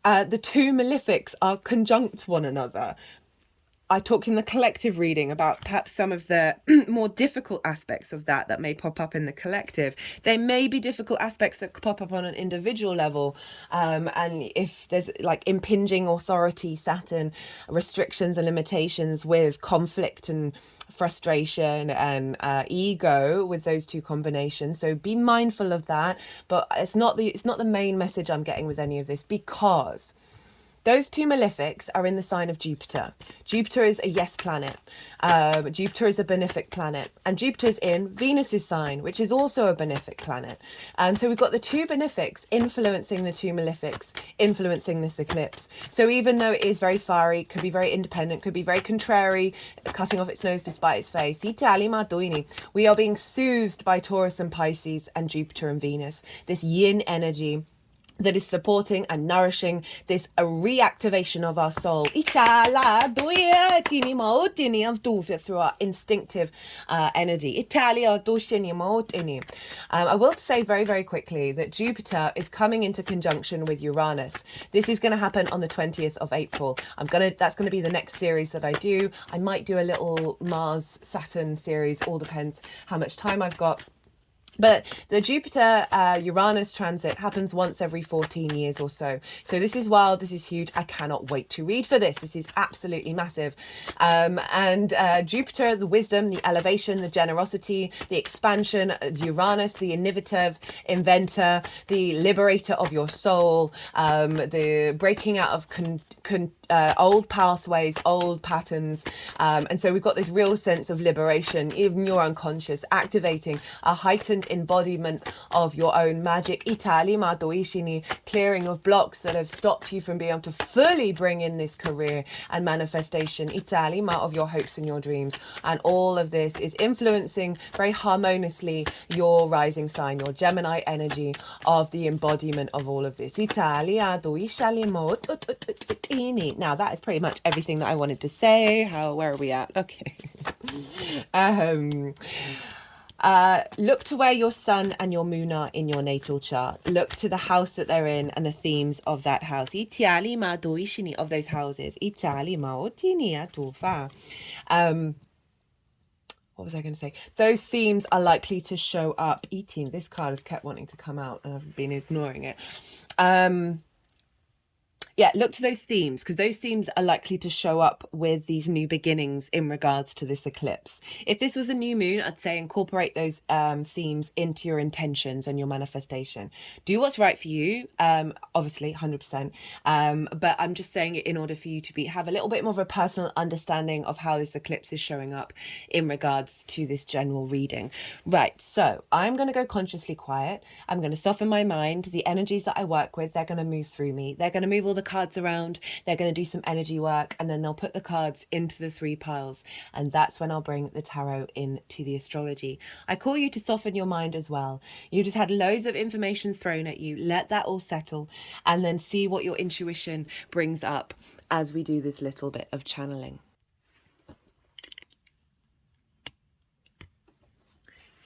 The two malefics are conjunct one another. I talked in the collective reading about perhaps some of the more difficult aspects of that may pop up in the collective. There may be difficult aspects that pop up on an individual level. And if there's like impinging authority, Saturn, restrictions and limitations with conflict and frustration and ego with those two combinations. So be mindful of that. But it's not the main message I'm getting with any of this, because those two malefics are in the sign of Jupiter. Jupiter is a yes planet. Jupiter is a benefic planet. And Jupiter's in Venus's sign, which is also a benefic planet. So we've got the two benefics influencing the two malefics, influencing this eclipse. So even though it is very fiery, could be very independent, could be very contrary, cutting off its nose to spite its face, we are being soothed by Taurus and Pisces and Jupiter and Venus. This yin energy that is supporting and nourishing this reactivation of our soul through our instinctive energy. I will say very, very quickly that Jupiter is coming into conjunction with Uranus. This is going to happen on the 20th of April. That's going to be the next series that I do. I might do a little Mars Saturn series, all depends how much time I've got. But the Jupiter Uranus transit happens once every 14 years or so. So this is wild. This is huge. I cannot wait to read for this. This is absolutely massive. And Jupiter, the wisdom, the elevation, the generosity, the expansion, Uranus, the innovative, inventor, the liberator of your soul, the breaking out of old pathways, old patterns. And so we've got this real sense of liberation, even your unconscious, activating a heightened embodiment of your own magic. Clearing of blocks that have stopped you from being able to fully bring in this career and manifestation. Of your hopes and your dreams. And all of this is influencing very harmoniously your rising sign, your Gemini energy of the embodiment of all of this. Now that is pretty much everything that I wanted to say. Where are we at? Okay. Look to where your sun and your moon are in your natal chart. Look to the house that they're in and the themes of that house. Of those houses. What was I going to say? Those themes are likely to show up. Eating. This card has kept wanting to come out and I've been ignoring it. Yeah, look to those themes because those themes are likely to show up with these new beginnings in regards to this eclipse. If this was a new moon, I'd say incorporate those themes into your intentions and your manifestation. Do what's right for you, obviously, 100%. But I'm just saying it in order for you to have a little bit more of a personal understanding of how this eclipse is showing up in regards to this general reading. Right, so I'm going to go consciously quiet. I'm going to soften my mind. The energies that I work with, they're going to move through me. They're going to move all the cards around, they're going to do some energy work, and then they'll put the cards into the 3 piles, and that's when I'll bring the tarot into the astrology. I call you to soften your mind as well. You just had loads of information thrown at you. Let that all settle and then see what your intuition brings up as we do this little bit of channeling.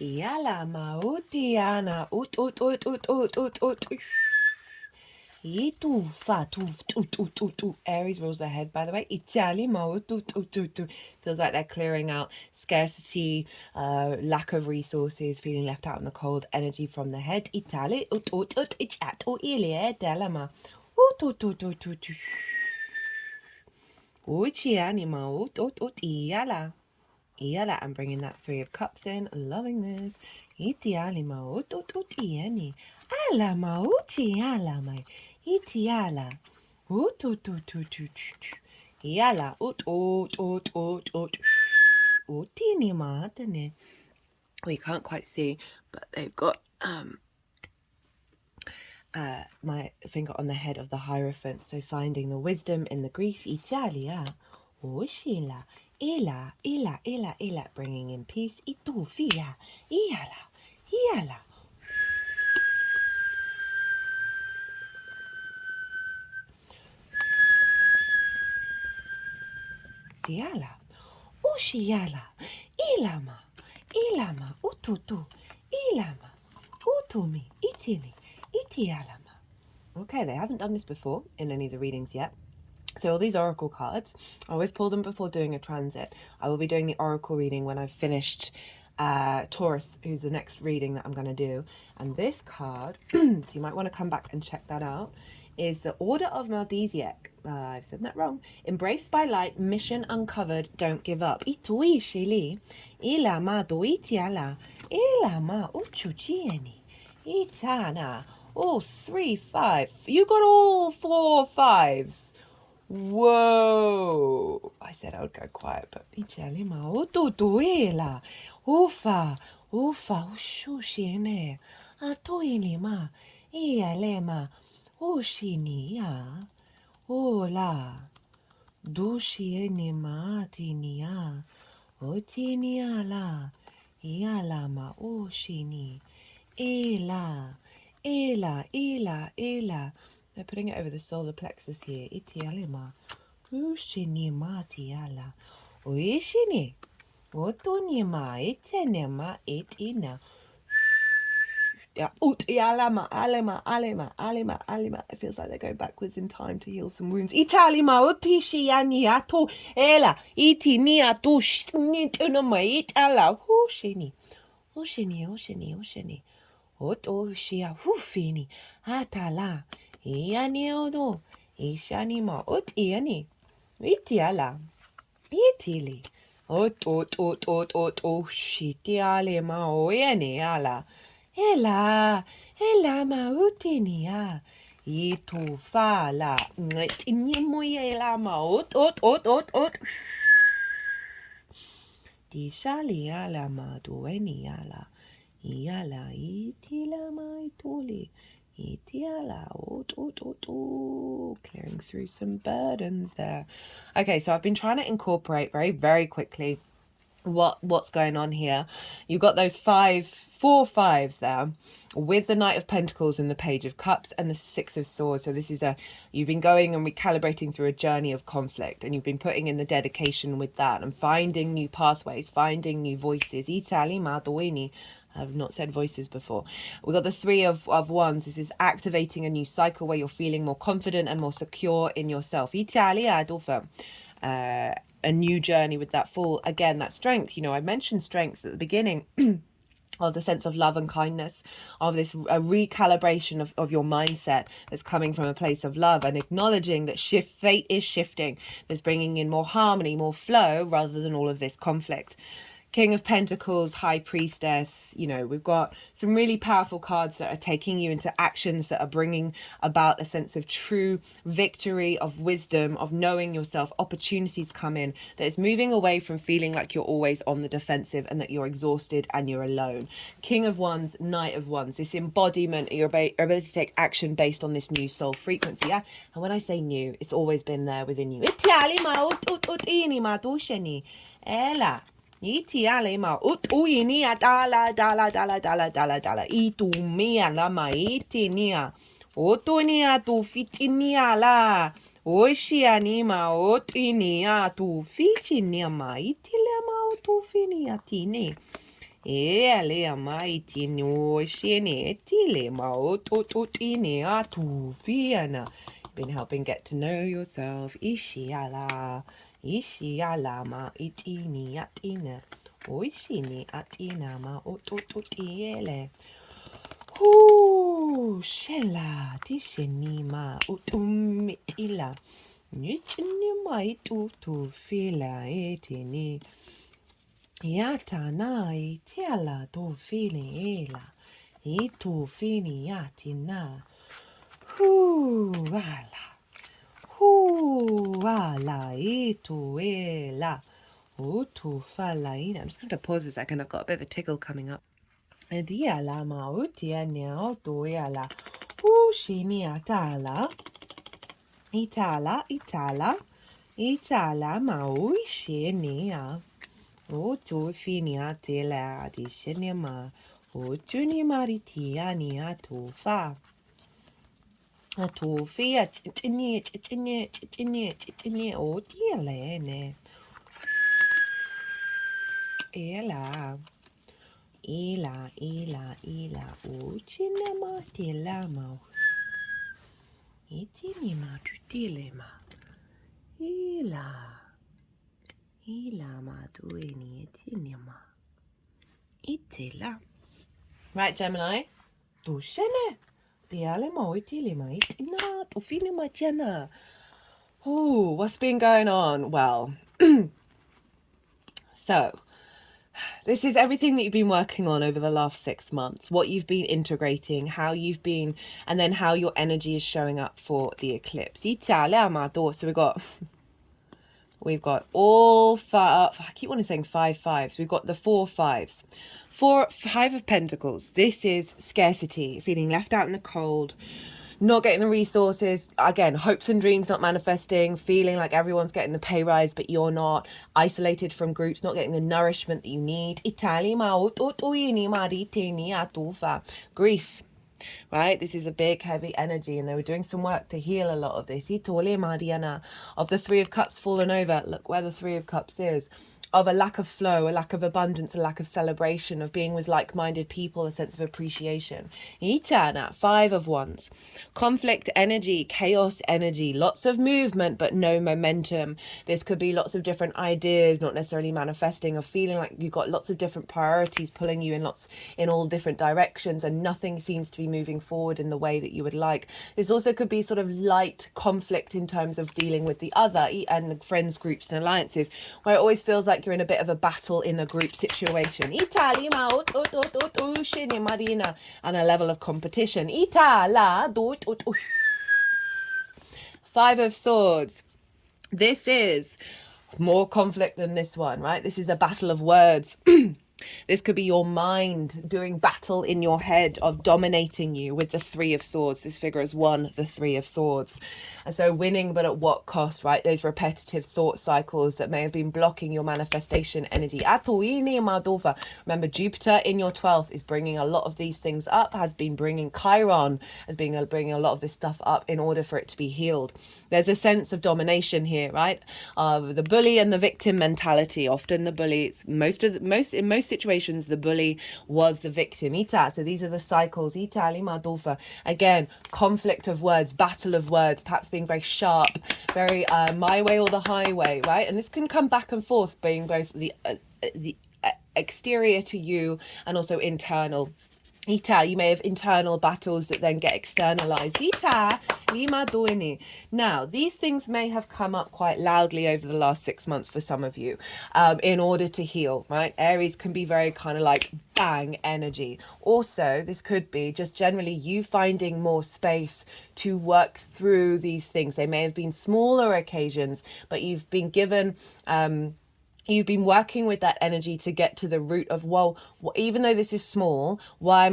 Yala mautiana ut ut ut ut ut ut ut. Aries rolls their head, by the way. Feels like they're clearing out scarcity, lack of resources, feeling left out in the cold, energy from the head. I'm bringing that 3 of Cups in. Loving this. Alama uti alama itiala yala utini matane. We can't quite see, but they've got my finger on the head of the Hierophant, so finding the wisdom in the grief. Italia ushila ila bringing in peace. Itufia iala Tiala, Ushiala, Ilama, Ututu, Ilama, Utumi, Itialama. Okay, they haven't done this before in any of the readings yet. So all these oracle cards, I always pull them before doing a transit. I will be doing the oracle reading when I've finished Taurus, who's the next reading that I'm going to do. And this card, so you might want to come back and check that out, is the Order of Melchizedek. I've said that wrong. Embraced by light, mission uncovered, don't give up. Itui shili, ilama doitiala, ilama uchuchieni, itana. Oh, 3, 5. You got all 4 5s. Whoa. I said I would go quiet, but pichalima ututuela. Ufa, ushushine. Atoilima, ialema. Ushinia, ola, dushieni matinia, otiniala, ialama ushini, ela, Ela, ela, ela. They're putting it over the solar plexus here. Itialima. Ushini matiala. Uishini. Otonima. Itenema. Itina. Alama, alema, alema, alema, alema. It feels like they're going backwards in time to heal some wounds. Italima, otishianiato, ela, itiniato, shnitunama, itala, hushini, hushini, hushini, hushini, otoshia, hufini, atala, ianiodo, ishanima, otiani, itiala, itili, shitialema, oene, ala. Ela, ela mautinia. Itu fala. Tinimoyela ma ot. Di shali ala ma dueni ala. Iala itila ma ituli. Itiala ot. Clearing through some burdens there. Okay, so I've been trying to incorporate very, very quickly what's going on here. You've got those four fives there with the Knight of Pentacles and the Page of Cups and the Six of Swords. So this is you've been going and recalibrating through a journey of conflict, and you've been putting in the dedication with that and finding new pathways, finding new voices. Itali Madoini. I've not said voices before. We've got the Three of Wands. This is activating a new cycle where you're feeling more confident and more secure in yourself. Italia Adolfo. A new journey with that Fool. Again, that strength. You know, I mentioned strength at the beginning. Of the sense of love and kindness, of this recalibration of your mindset that's coming from a place of love and acknowledging that fate is shifting. That's bringing in more harmony, more flow, rather than all of this conflict. King of Pentacles, High Priestess. You know, we've got some really powerful cards that are taking you into actions that are bringing about a sense of true victory, of wisdom, of knowing yourself. Opportunities come in that is moving away from feeling like you're always on the defensive and that you're exhausted and you're alone. King of Wands, Knight of Wands, this embodiment, your ability to take action based on this new soul frequency. Yeah? And when I say new, it's always been there within you. Ella. Itiale ma uini dala itumia la ma itinia otonia tu fitinia la oceania ma otinia tu fitinia ma itile ma tu finia tini ele ma itini oceania etile ma ototinia tu fiana. Been helping get to know yourself. Ishiala. Ishialama itini atina. Oishini atina ma otototiele. Shela tisheni ma utumitila. Nichini ma itutu fila etini. Yata na itiala to fili ela. Itu fini yatina. Wala. Wala ituela. Utufalaina. I'm just going to pause for a second. I've got a bit of a tickle coming up. Edia lama utiania otuela. Ushini atala. Itala ma uishenia. Utufinia tela adishenema. Utuni maritiani atufa. Atufia titini otielene. Ela uchinema telama. Itinima tutilema. Ila madueni itinima. Itela. Right, Gemini. Tushene. Ooh, what's been going on? Well, so this is everything that you've been working on over the last 6 months, what you've been integrating, how you've been, and then how your energy is showing up for the eclipse. So we've got all five, I keep wanting to say 5 fives. We've got the 4 fives. 5 of Pentacles. This is scarcity, feeling left out in the cold, not getting the resources. Again, hopes and dreams not manifesting, feeling like everyone's getting the pay rise, but you're not. Isolated from groups, not getting the nourishment that you need. Grief. right? This is a big, heavy energy, and they were doing some work to heal a lot of this. Of the Three of Cups fallen over, look where the Three of Cups is. Of a lack of flow, a lack of abundance, a lack of celebration, of being with like-minded people, a sense of appreciation. Itana, Five of Wands. Conflict energy, chaos energy, lots of movement, but no momentum. This could be lots of different ideas, not necessarily manifesting, or feeling like you've got lots of different priorities pulling you in all different directions, and nothing seems to be moving forward in the way that you would like. This also could be sort of light conflict in terms of dealing with the other and friends, groups and alliances, where it always feels like you're in a bit of a battle in a group situation. And a level of competition. Five of Swords. This is more conflict than this one, right? This is a battle of words. This could be your mind doing battle in your head of dominating you with the Three of Swords. This figure has won the Three of Swords. And so winning, but at what cost, right? Those repetitive thought cycles that may have been blocking your manifestation energy. Remember, Jupiter in your 12th is bringing a lot of these things up, has been bringing Chiron, bringing a lot of this stuff up in order for it to be healed. There's a sense of domination here, right? The bully and the victim mentality. Often the bully, it's in most situations, the bully was the victim. So these are the cycles. Again, conflict of words, battle of words, perhaps being very sharp, very my way or the highway, right? And this can come back and forth, being both the exterior to you and also internal. You may have internal battles that then get externalized. Now, these things may have come up quite loudly over the last 6 months for some of you in order to heal, right? Aries can be very kind of like bang energy. Also, this could be just generally you finding more space to work through these things. They may have been smaller occasions, but you've been given... you've been working with that energy to get to the root of, well, even though this is small, why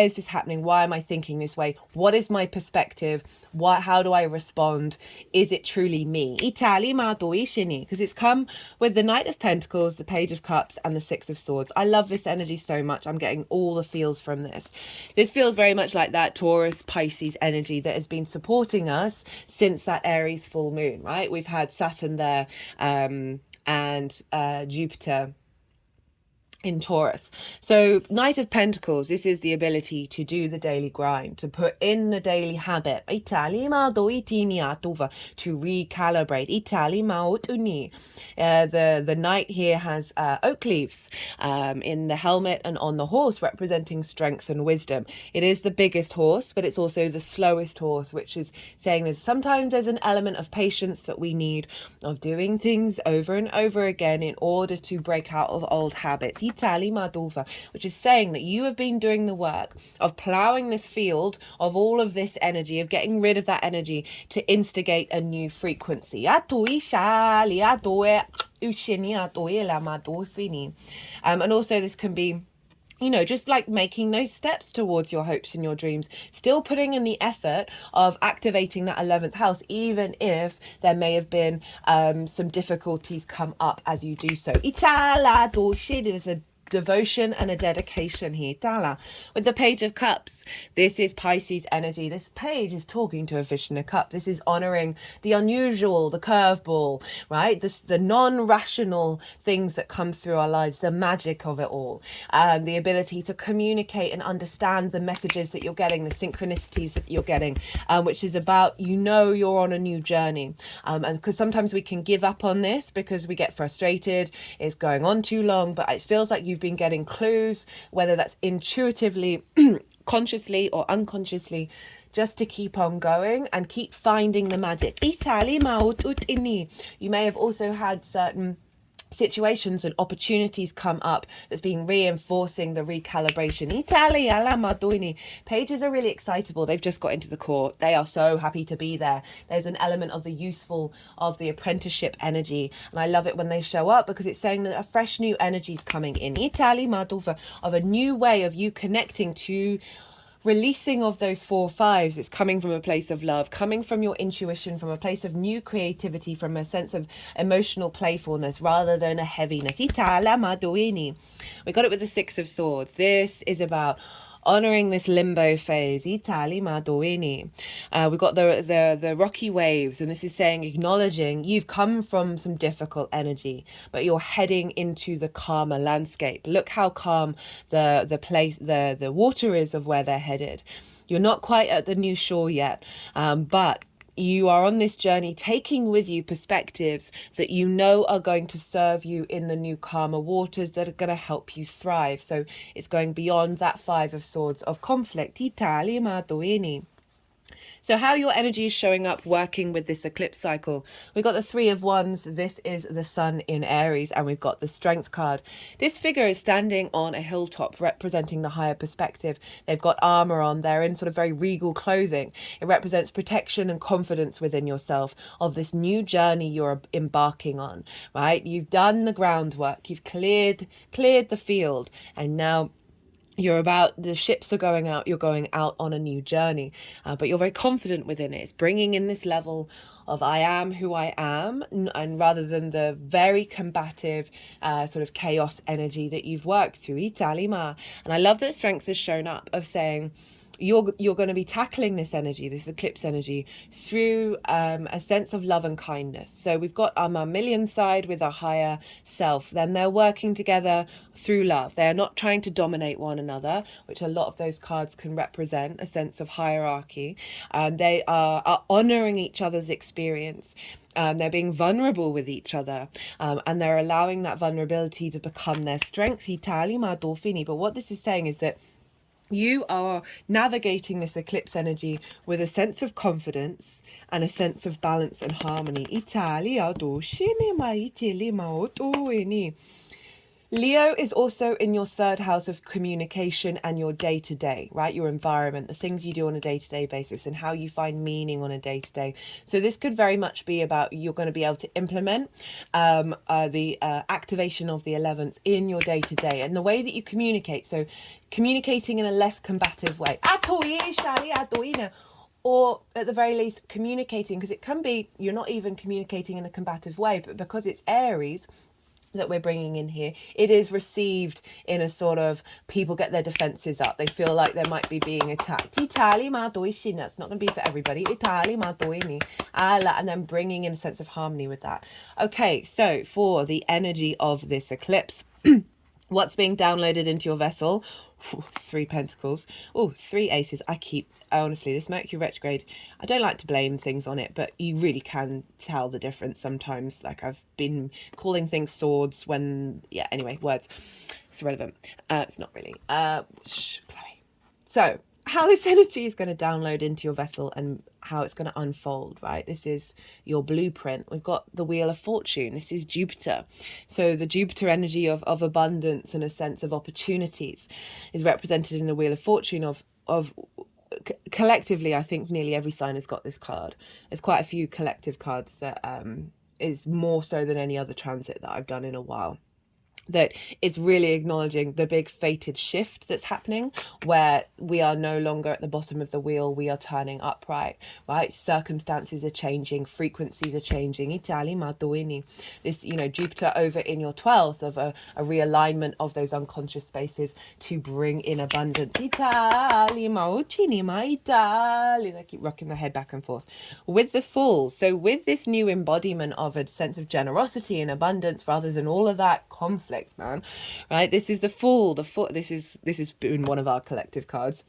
is this happening? Why am I thinking this way? What is my perspective? How do I respond? Is it truly me? Because it's come with the Knight of Pentacles, the Page of Cups, and the Six of Swords. I love this energy so much. I'm getting all the feels from this. This feels very much like that Taurus, Pisces energy that has been supporting us since that Aries full moon, right? We've had Saturn there, and Jupiter in Taurus. So Knight of Pentacles, this is the ability to do the daily grind, to put in the daily habit, to recalibrate. The Knight here has oak leaves in the helmet and on the horse, representing strength and wisdom. It is the biggest horse, but it's also the slowest horse, which is saying sometimes there's an element of patience that we need, of doing things over and over again in order to break out of old habits. Which is saying that you have been doing the work of ploughing this field of all of this energy, of getting rid of that energy to instigate a new frequency. And also this can be, just like making those steps towards your hopes and your dreams, still putting in the effort of activating that 11th house, even if there may have been some difficulties come up as you do so. There's a devotion and a dedication here. With the Page of Cups, this is Pisces energy. This page is talking to a fish in a cup. This is honoring the unusual, the curveball, right? The non-rational things that come through our lives, the magic of it all, the ability to communicate and understand the messages that you're getting, the synchronicities that you're getting, which is about, you're on a new journey. And because sometimes we can give up on this because we get frustrated, it's going on too long, but it feels like you've been getting clues, whether that's intuitively, consciously or unconsciously, just to keep on going and keep finding the magic. You may have also had certain situations and opportunities come up that's been reinforcing the recalibration. Pages are really excitable. They've just got into the court. They are so happy to be there. There's an element of the youthful, of the apprenticeship energy, and I love it when they show up because it's saying that a fresh new energy is coming in. Of a new way of you connecting to releasing of those 4 5s. It's coming from a place of love, coming from your intuition, from a place of new creativity, from a sense of emotional playfulness rather than a heaviness. We got it with the Six of Swords. This is about honoring this limbo phase. Itali madoini. We've got the rocky waves, and this is saying, acknowledging you've come from some difficult energy, but you're heading into the calmer landscape. Look how calm the water is of where they're headed. You're not quite at the new shore yet, but you are on this journey taking with you perspectives that you know are going to serve you in the new calmer waters, that are going to help you thrive. So it's going beyond that Five of Swords of conflict. Itali madoini. So how your energy is showing up working with this eclipse cycle. We've got the Three of Wands. This is the Sun in Aries, and we've got the Strength card. This figure is standing on a hilltop representing the higher perspective. They've got armor on. They're in sort of very regal clothing. It represents protection and confidence within yourself of this new journey you're embarking on, right? You've done the groundwork. You've cleared the field, and now the ships are going out, you're going out on a new journey, but you're very confident within it. It's bringing in this level of I am who I am, and rather than the very combative sort of chaos energy that you've worked through. Italima. And I love that Strength has shown up of saying, you're going to be tackling this energy, this eclipse energy, through a sense of love and kindness. So we've got our mammalian side with our higher self. Then they're working together through love. They're not trying to dominate one another, which a lot of those cards can represent, a sense of hierarchy. They are honoring each other's experience. They're being vulnerable with each other, and they're allowing that vulnerability to become their strength. But what this is saying is that you are navigating this eclipse energy with a sense of confidence and a sense of balance and harmony. Leo is also in your third house of communication and your day-to-day, right? Your environment, the things you do on a day-to-day basis, and how you find meaning on a day-to-day. So this could very much be about you're going to be able to implement the activation of the 11th in your day-to-day and the way that you communicate. So communicating in a less combative way. Or at the very least communicating, because it can be you're not even communicating in a combative way, but because it's Aries that we're bringing in here, it is received in a sort of, people get their defenses up, they feel like they might be being attacked. That's not going to be for everybody. And then bringing in a sense of harmony with that. Okay, so for the energy of this eclipse, what's being downloaded into your vessel? Three Pentacles. Oh, three Aces. Honestly, this Mercury retrograde, I don't like to blame things on it, but you really can tell the difference sometimes. Like, I've been calling things swords when, yeah, anyway, words. It's irrelevant. It's not really. Chloe. So, how this energy is going to download into your vessel and how it's going to unfold, right? This is your blueprint. We've got the Wheel of Fortune. This is Jupiter. So the Jupiter energy of abundance and a sense of opportunities is represented in the Wheel of Fortune of collectively, I think nearly every sign has got this card. There's quite a few collective cards that is more so than any other transit that I've done in a while. That it's really acknowledging the big fated shift that's happening, where we are no longer at the bottom of the wheel, we are turning upright, right? Circumstances are changing, frequencies are changing. This, Jupiter over in your 12th of a realignment of those unconscious spaces to bring in abundance. I keep rocking the head back and forth. With the Fool, so with this new embodiment of a sense of generosity and abundance rather than all of that conflict, man, right? This is the Fool. This is been one of our collective cards.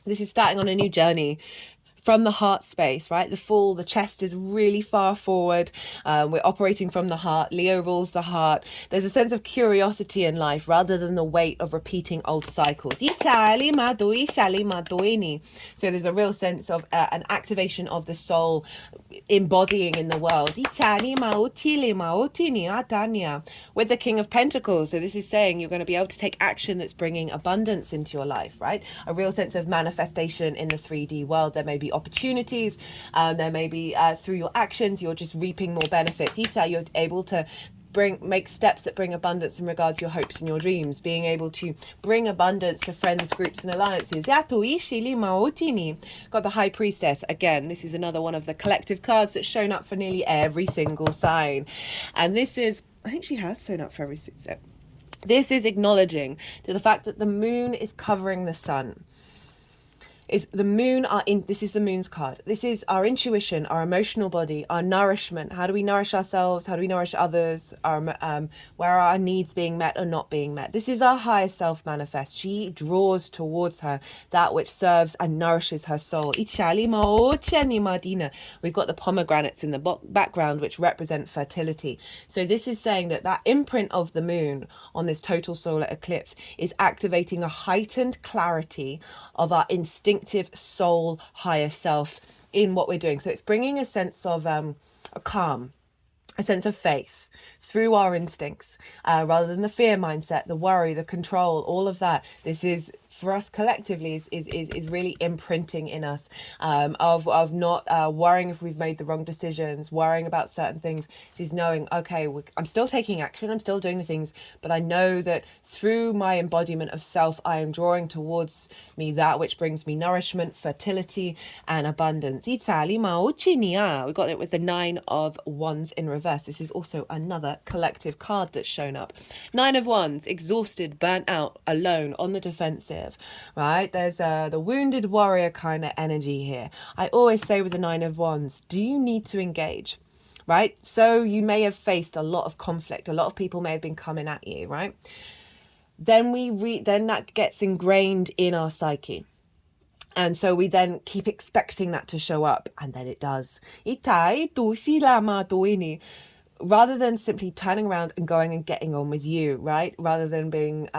This is starting on a new journey from the heart space, right? The Fool, the chest is really far forward. We're operating from the heart. Leo rules the heart. There's a sense of curiosity in life rather than the weight of repeating old cycles. So there's a real sense of an activation of the soul embodying in the world. With the King of Pentacles. So this is saying you're going to be able to take action that's bringing abundance into your life, right? A real sense of manifestation in the 3D world. There may be opportunities, there may be through your actions you're just reaping more benefits. You're able to make steps that bring abundance in regards to your hopes and your dreams, being able to bring abundance to friends, groups and alliances. Got the High Priestess. Again, this is another one of the collective cards that's shown up for nearly every single sign, and this is, I think she has shown up for every single. This is acknowledging to the fact that the moon is covering the sun. Is the moon this is the moon's card. This is our intuition, our emotional body, our nourishment. How do we nourish ourselves? How do we nourish others? Where are our needs being met or not being met? This is our higher self manifest. She draws towards her that which serves and nourishes her soul. We've got the pomegranates in the background, which represent fertility. So this is saying that imprint of the moon on this total solar eclipse is activating a heightened clarity of our instinctive soul higher self in what we're doing. So it's bringing a sense of a calm, a sense of faith through our instincts, rather than the fear mindset, the worry, the control, all of that. This is, for us collectively, is really imprinting in us, of not worrying if we've made the wrong decisions, worrying about certain things. This is knowing, okay, I'm still taking action, I'm still doing the things, but I know that through my embodiment of self, I am drawing towards me that which brings me nourishment, fertility, and abundance. We got it with the 9 of Wands in reverse. This is also another collective card that's shown up. 9 of Wands, exhausted, burnt out, alone, on the defensive, right? There's the wounded warrior kind of energy here. I always say with the 9 of Wands, do you need to engage? Right? So you may have faced a lot of conflict. A lot of people may have been coming at you, right? Then then that gets ingrained in our psyche. And so we then keep expecting that to show up, and then it does. Rather than simply turning around and going and getting on with you, right? Rather than being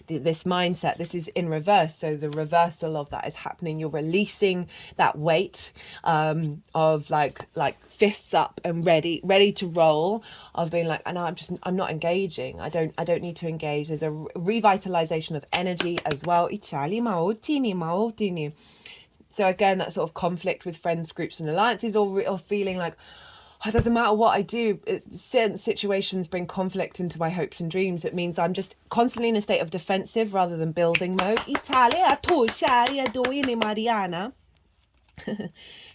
this mindset, this is in reverse. So the reversal of that is happening. You're releasing that weight of like fists up and ready to roll, of being like, no, I'm not engaging. I don't need to engage. There's a revitalization of energy as well. So again, that sort of conflict with friends, groups and alliances, or feeling like, it doesn't matter what I do, certain situations bring conflict into my hopes and dreams. It means I'm just constantly in a state of defensive rather than building mode. Mariana.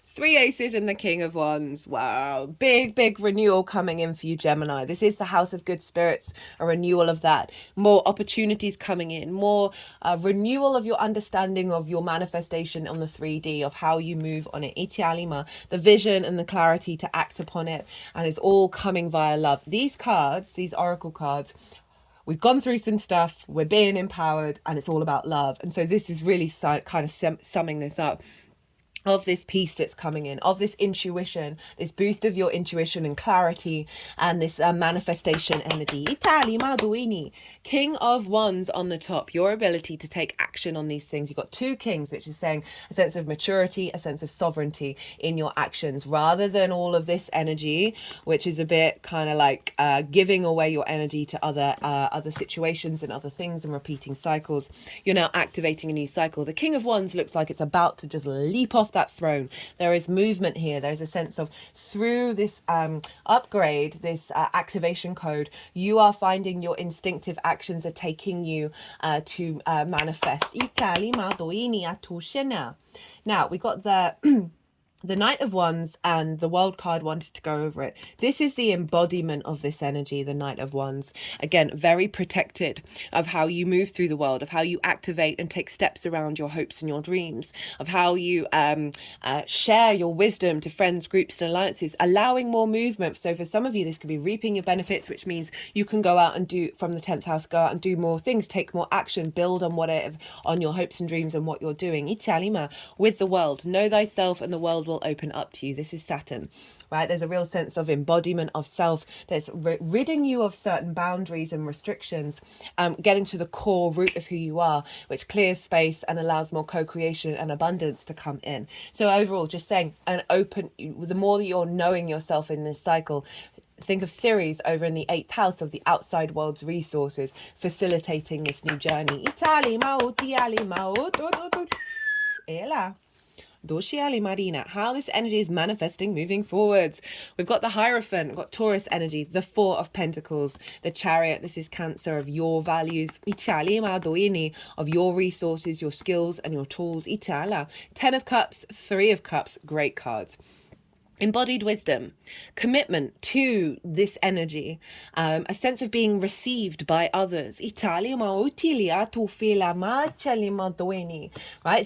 3 aces and the King of Wands. Wow. Big renewal coming in for you, Gemini. This is the house of good spirits, a renewal of that. More opportunities coming in, more renewal of your understanding of your manifestation on the 3D, of how you move on it. Itialima, the vision and the clarity to act upon it. And it's all coming via love. These cards, these oracle cards, we've gone through some stuff, we're being empowered, and it's all about love. And so this is really kind of summing this up, of this piece that's coming in, of this intuition, this boost of your intuition and clarity, and this manifestation energy. Itali Maduini, King of Wands on the top, your ability to take action on these things. You've got 2 kings, which is saying a sense of maturity, a sense of sovereignty in your actions, rather than all of this energy, which is a bit kind of like giving away your energy to other situations and other things and repeating cycles. You're now activating a new cycle. The King of Wands looks like it's about to just leap off that throne. There is movement here. There's a sense of, through this upgrade, this activation code, you are finding your instinctive actions are taking you to manifest. Now we got the the Knight of Wands, and the World card wanted to go over it. This is the embodiment of this energy, the Knight of Wands. Again, very protected of how you move through the world, of how you activate and take steps around your hopes and your dreams, of how you share your wisdom to friends, groups and alliances, allowing more movement. So for some of you, this could be reaping your benefits, which means you can go out and do, from the 10th house, go out and do more things, take more action, build on whatever, on your hopes and dreams and what you're doing. Italima, with the world, know thyself and the world will open up to you. This is Saturn, right? There's a real sense of embodiment of self that's ridding you of certain boundaries and restrictions, getting to the core root of who you are, which clears space and allows more co-creation and abundance to come in. So overall, just saying, an open, the more that you're knowing yourself in this cycle, think of Ceres over in the 8th house of the outside world's resources, facilitating this new journey. Marina, how this energy is manifesting moving forwards. We've got the Hierophant, we've got Taurus energy, the 4 of Pentacles, the Chariot. This is Cancer, of your values, of your resources, your skills and your tools. 10 of Cups, 3 of Cups, great cards. embodied wisdom, commitment to this energy, a sense of being received by others. Right?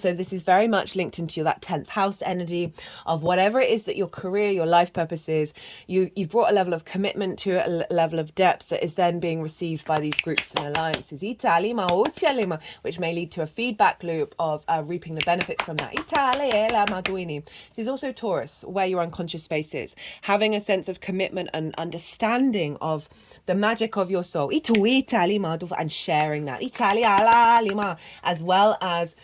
So this is very much linked into that 10th house energy of whatever it is that your career, your life purpose is. You've brought a level of commitment to it, a level of depth that is then being received by these groups and alliances, which may lead to a feedback loop of reaping the benefits from that. This is also Taurus, where you're unconscious spaces, having a sense of commitment and understanding of the magic of your soul, and sharing that, as well as,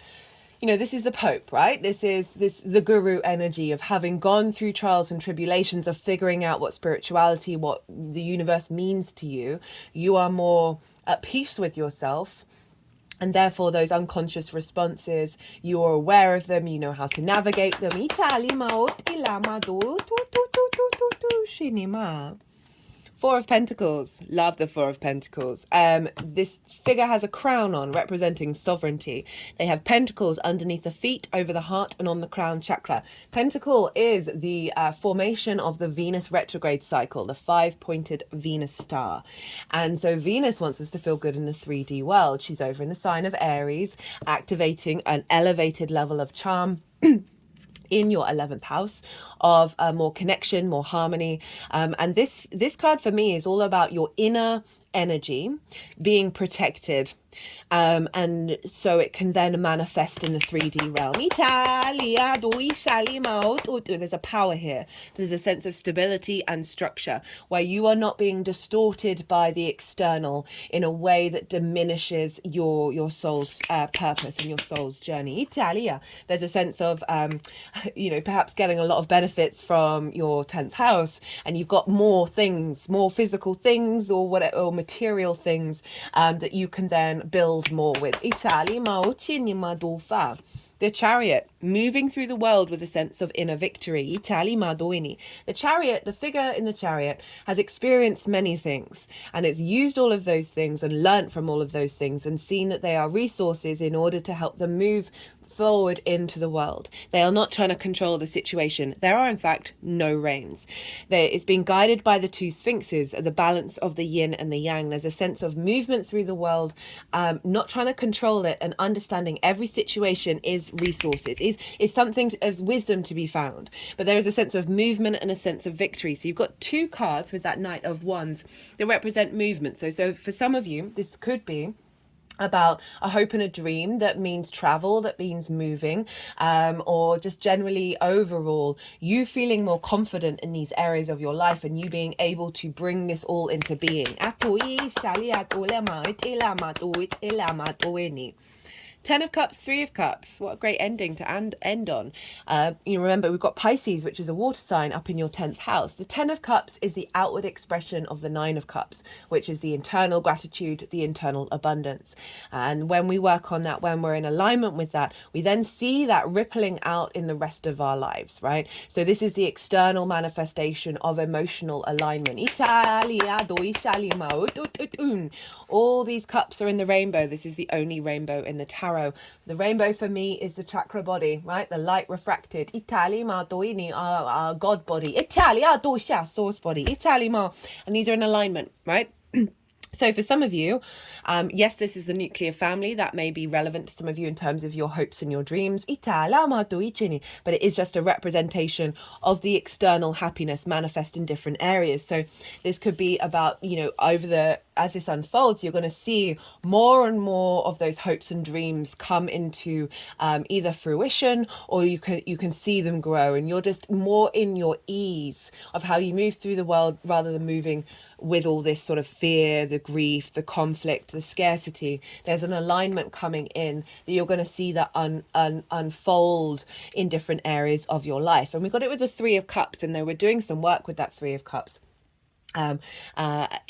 this is the Pope, right? This is the guru energy of having gone through trials and tribulations, of figuring out what spirituality, what the universe means to you. You are more at peace with yourself. And therefore, those unconscious responses, you are aware of them, you know how to navigate them. Four of Pentacles. Love the Four of Pentacles. This figure has a crown on, representing sovereignty. They have pentacles underneath the feet, over the heart, and on the crown chakra. Pentacle is the formation of the Venus retrograde cycle, the 5-pointed Venus star. And so Venus wants us to feel good in the 3D world. She's over in the sign of Aries, activating an elevated level of charm in your 11th house of more connection, more harmony. And this card for me is all about your inner energy being protected. And so it can then manifest in the 3D realm. There's a power here. There's a sense of stability and structure where you are not being distorted by the external in a way that diminishes your soul's purpose and your soul's journey. There's a sense of, perhaps getting a lot of benefits from your 10th house, and you've got more things, more physical things or whatever, or material things that you can then build more with. The Chariot, moving through the world with a sense of inner victory. The Chariot, the figure in the Chariot, has experienced many things, and it's used all of those things and learnt from all of those things and seen that they are resources in order to help them move forward into the world. They are not trying to control the situation. There are, in fact, no reins. It's being guided by the two sphinxes, the balance of the yin and the yang. There's a sense of movement through the world, not trying to control it, and understanding every situation is resources, is something as wisdom to be found. But there is a sense of movement and a sense of victory. So you've got two cards with that Knight of Wands that represent movement. So for some of you, this could be about a hope and a dream that means travel, that means moving, or just generally overall you feeling more confident in these areas of your life and you being able to bring this all into being. 10 of Cups, 3 of Cups. What a great ending to end on. You remember, we've got Pisces, which is a water sign, up in your 10th house. The 10 of Cups is the outward expression of the 9 of Cups, which is the internal gratitude, the internal abundance. And when we work on that, when we're in alignment with that, we then see that rippling out in the rest of our lives, right? So this is the external manifestation of emotional alignment. All these cups are in the rainbow. This is the only rainbow in the tarot. The rainbow for me is the chakra body, right? The light refracted. Our God body. Source body. And these are in alignment, right? So for some of you, yes, this is the nuclear family. That may be relevant to some of you in terms of your hopes and your dreams. But it is just a representation of the external happiness manifest in different areas. So this could be about, as this unfolds, you're going to see more and more of those hopes and dreams come into either fruition, or you can see them grow, and you're just more in your ease of how you move through the world rather than moving with all this sort of fear, the grief, the conflict, the scarcity. There's an alignment coming in that you're going to see that unfold in different areas of your life. And we got it with the 3 of Cups, and they were doing some work with that 3 of Cups.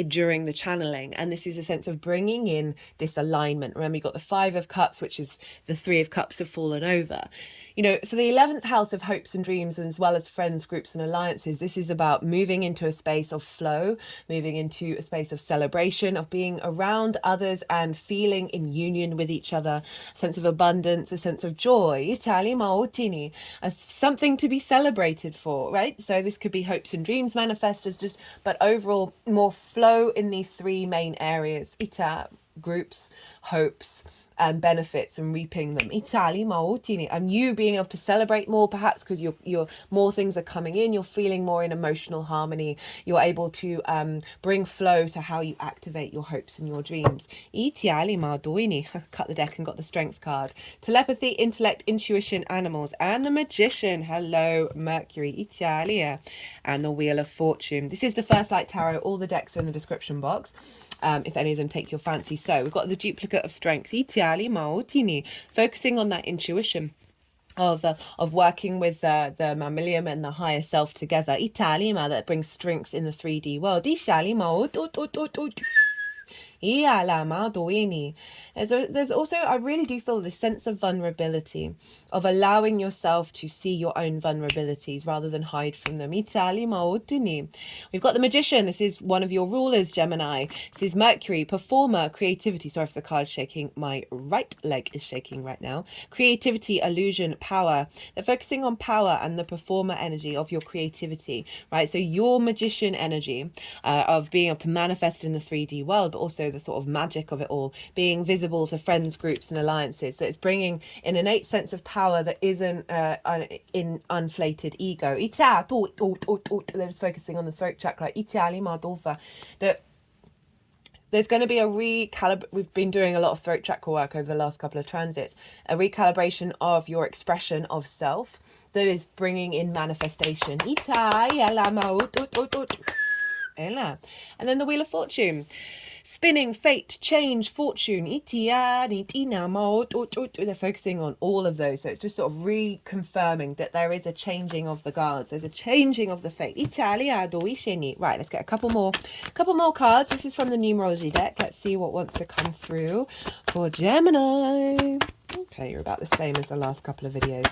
during the channeling. And this is a sense of bringing in this alignment. Remember, you got the 5 of Cups, which is the 3 of Cups have fallen over. You know, for the 11th house of hopes and dreams, as well as friends, groups and alliances, this is about moving into a space of flow, moving into a space of celebration, of being around others and feeling in union with each other, a sense of abundance, a sense of joy, Itali maotini, as something to be celebrated for, right? So this could be hopes and dreams manifest as just, but overall more flow in these 3 main areas, ita, groups, hopes, and benefits, and reaping them. Itali maotini, and you being able to celebrate more, perhaps because you're more things are coming in, you're feeling more in emotional harmony, you're able to bring flow to how you activate your hopes and your dreams. Itali madoini, cut the deck and got the strength card. Telepathy, intellect, intuition, animals, and the magician. Hello Mercury, Italia, and the wheel of fortune. This is the First Light Tarot. All the decks are in the description box, if any of them take your fancy. So we've got the duplicate of strength, Itiali Maotini, focusing on that intuition of working with the mammalian and the higher self together. Italima, that brings strength in the 3D world. Ishali Maot. There's also, I really do feel this sense of vulnerability, of allowing yourself to see your own vulnerabilities rather than hide from them. We've got the magician. This is one of your rulers, Gemini. This is Mercury, performer, creativity. Sorry if the card's shaking. My right leg is shaking right now. Creativity, illusion, power. They're focusing on power and the performer energy of your creativity, right? So your magician energy of being able to manifest in the 3D world, but also the sort of magic of it all, being visible to friends, groups and alliances, that it's bringing an innate sense of power that isn't in unflated ego. They're just focusing on the throat chakra. That there's going to be a we've been doing a lot of throat chakra work over the last couple of transits, a recalibration of your expression of self that is bringing in manifestation. And then the wheel of fortune, spinning, fate, change, fortune. They're focusing on all of those, so it's just sort of reconfirming that there is a changing of the guards, there's a changing of the fate. Right, let's get a couple more cards. This is from the numerology deck. Let's see what wants to come through for Gemini. Okay, you're about the same as the last couple of videos.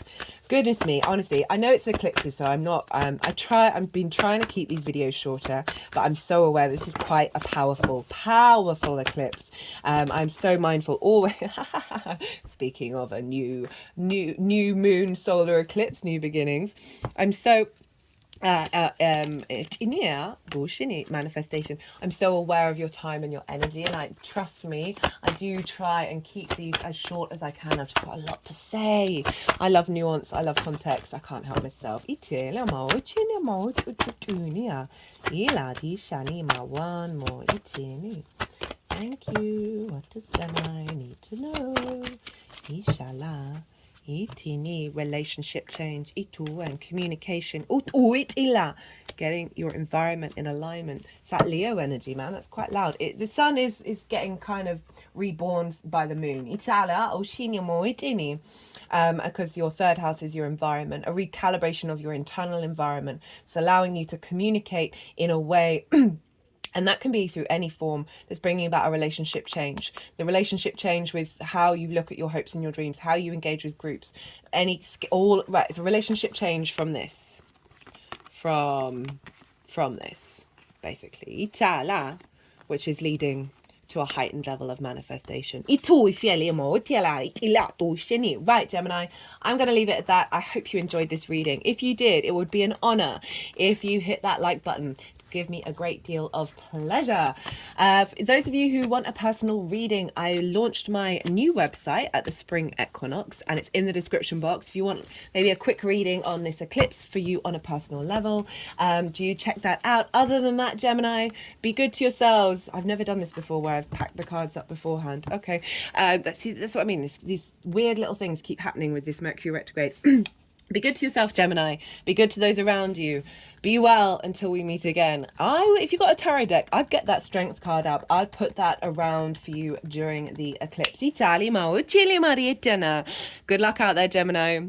Goodness me, honestly, I know it's eclipses, so I'm not, I've been trying to keep these videos shorter, but I'm so aware this is quite a powerful eclipse. I'm so mindful always, speaking of a new moon solar eclipse, new beginnings, I'm so manifestation. I'm so aware of your time and your energy, and trust me, I do try and keep these as short as I can. I've just got a lot to say. I love nuance, I love context, I can't help myself. Thank you. What does Gemini need to know? Inshallah. Itini, relationship change, itu, and communication. Getting your environment in alignment. It's that Leo energy, man. That's quite loud. The sun is getting kind of reborn by the moon. Itala, itini. Because your 3rd house is your environment, a recalibration of your internal environment. It's allowing you to communicate in a way. And that can be through any form that's bringing about a relationship change. The relationship change with how you look at your hopes and your dreams, how you engage with groups, it's a relationship change from this. From this, basically. Itala, which is leading to a heightened level of manifestation. Right, Gemini, I'm going to leave it at that. I hope you enjoyed this reading. If you did, it would be an honor if you hit that like button. Give me a great deal of pleasure. For those of you who want a personal reading, I launched my new website at the spring equinox, and it's in the description box. If you want maybe a quick reading on this eclipse for you on a personal level, do you check that out. Other than that, Gemini, be good to yourselves. I've never done this before where I've packed the cards up beforehand. Okay, that's what I mean. These weird little things keep happening with this Mercury retrograde. Be good to yourself, Gemini. Be good to those around you. Be well until we meet again. If you got a tarot deck, I'd get that strength card up. I'd put that around for you during the eclipse. Good luck out there, Gemini.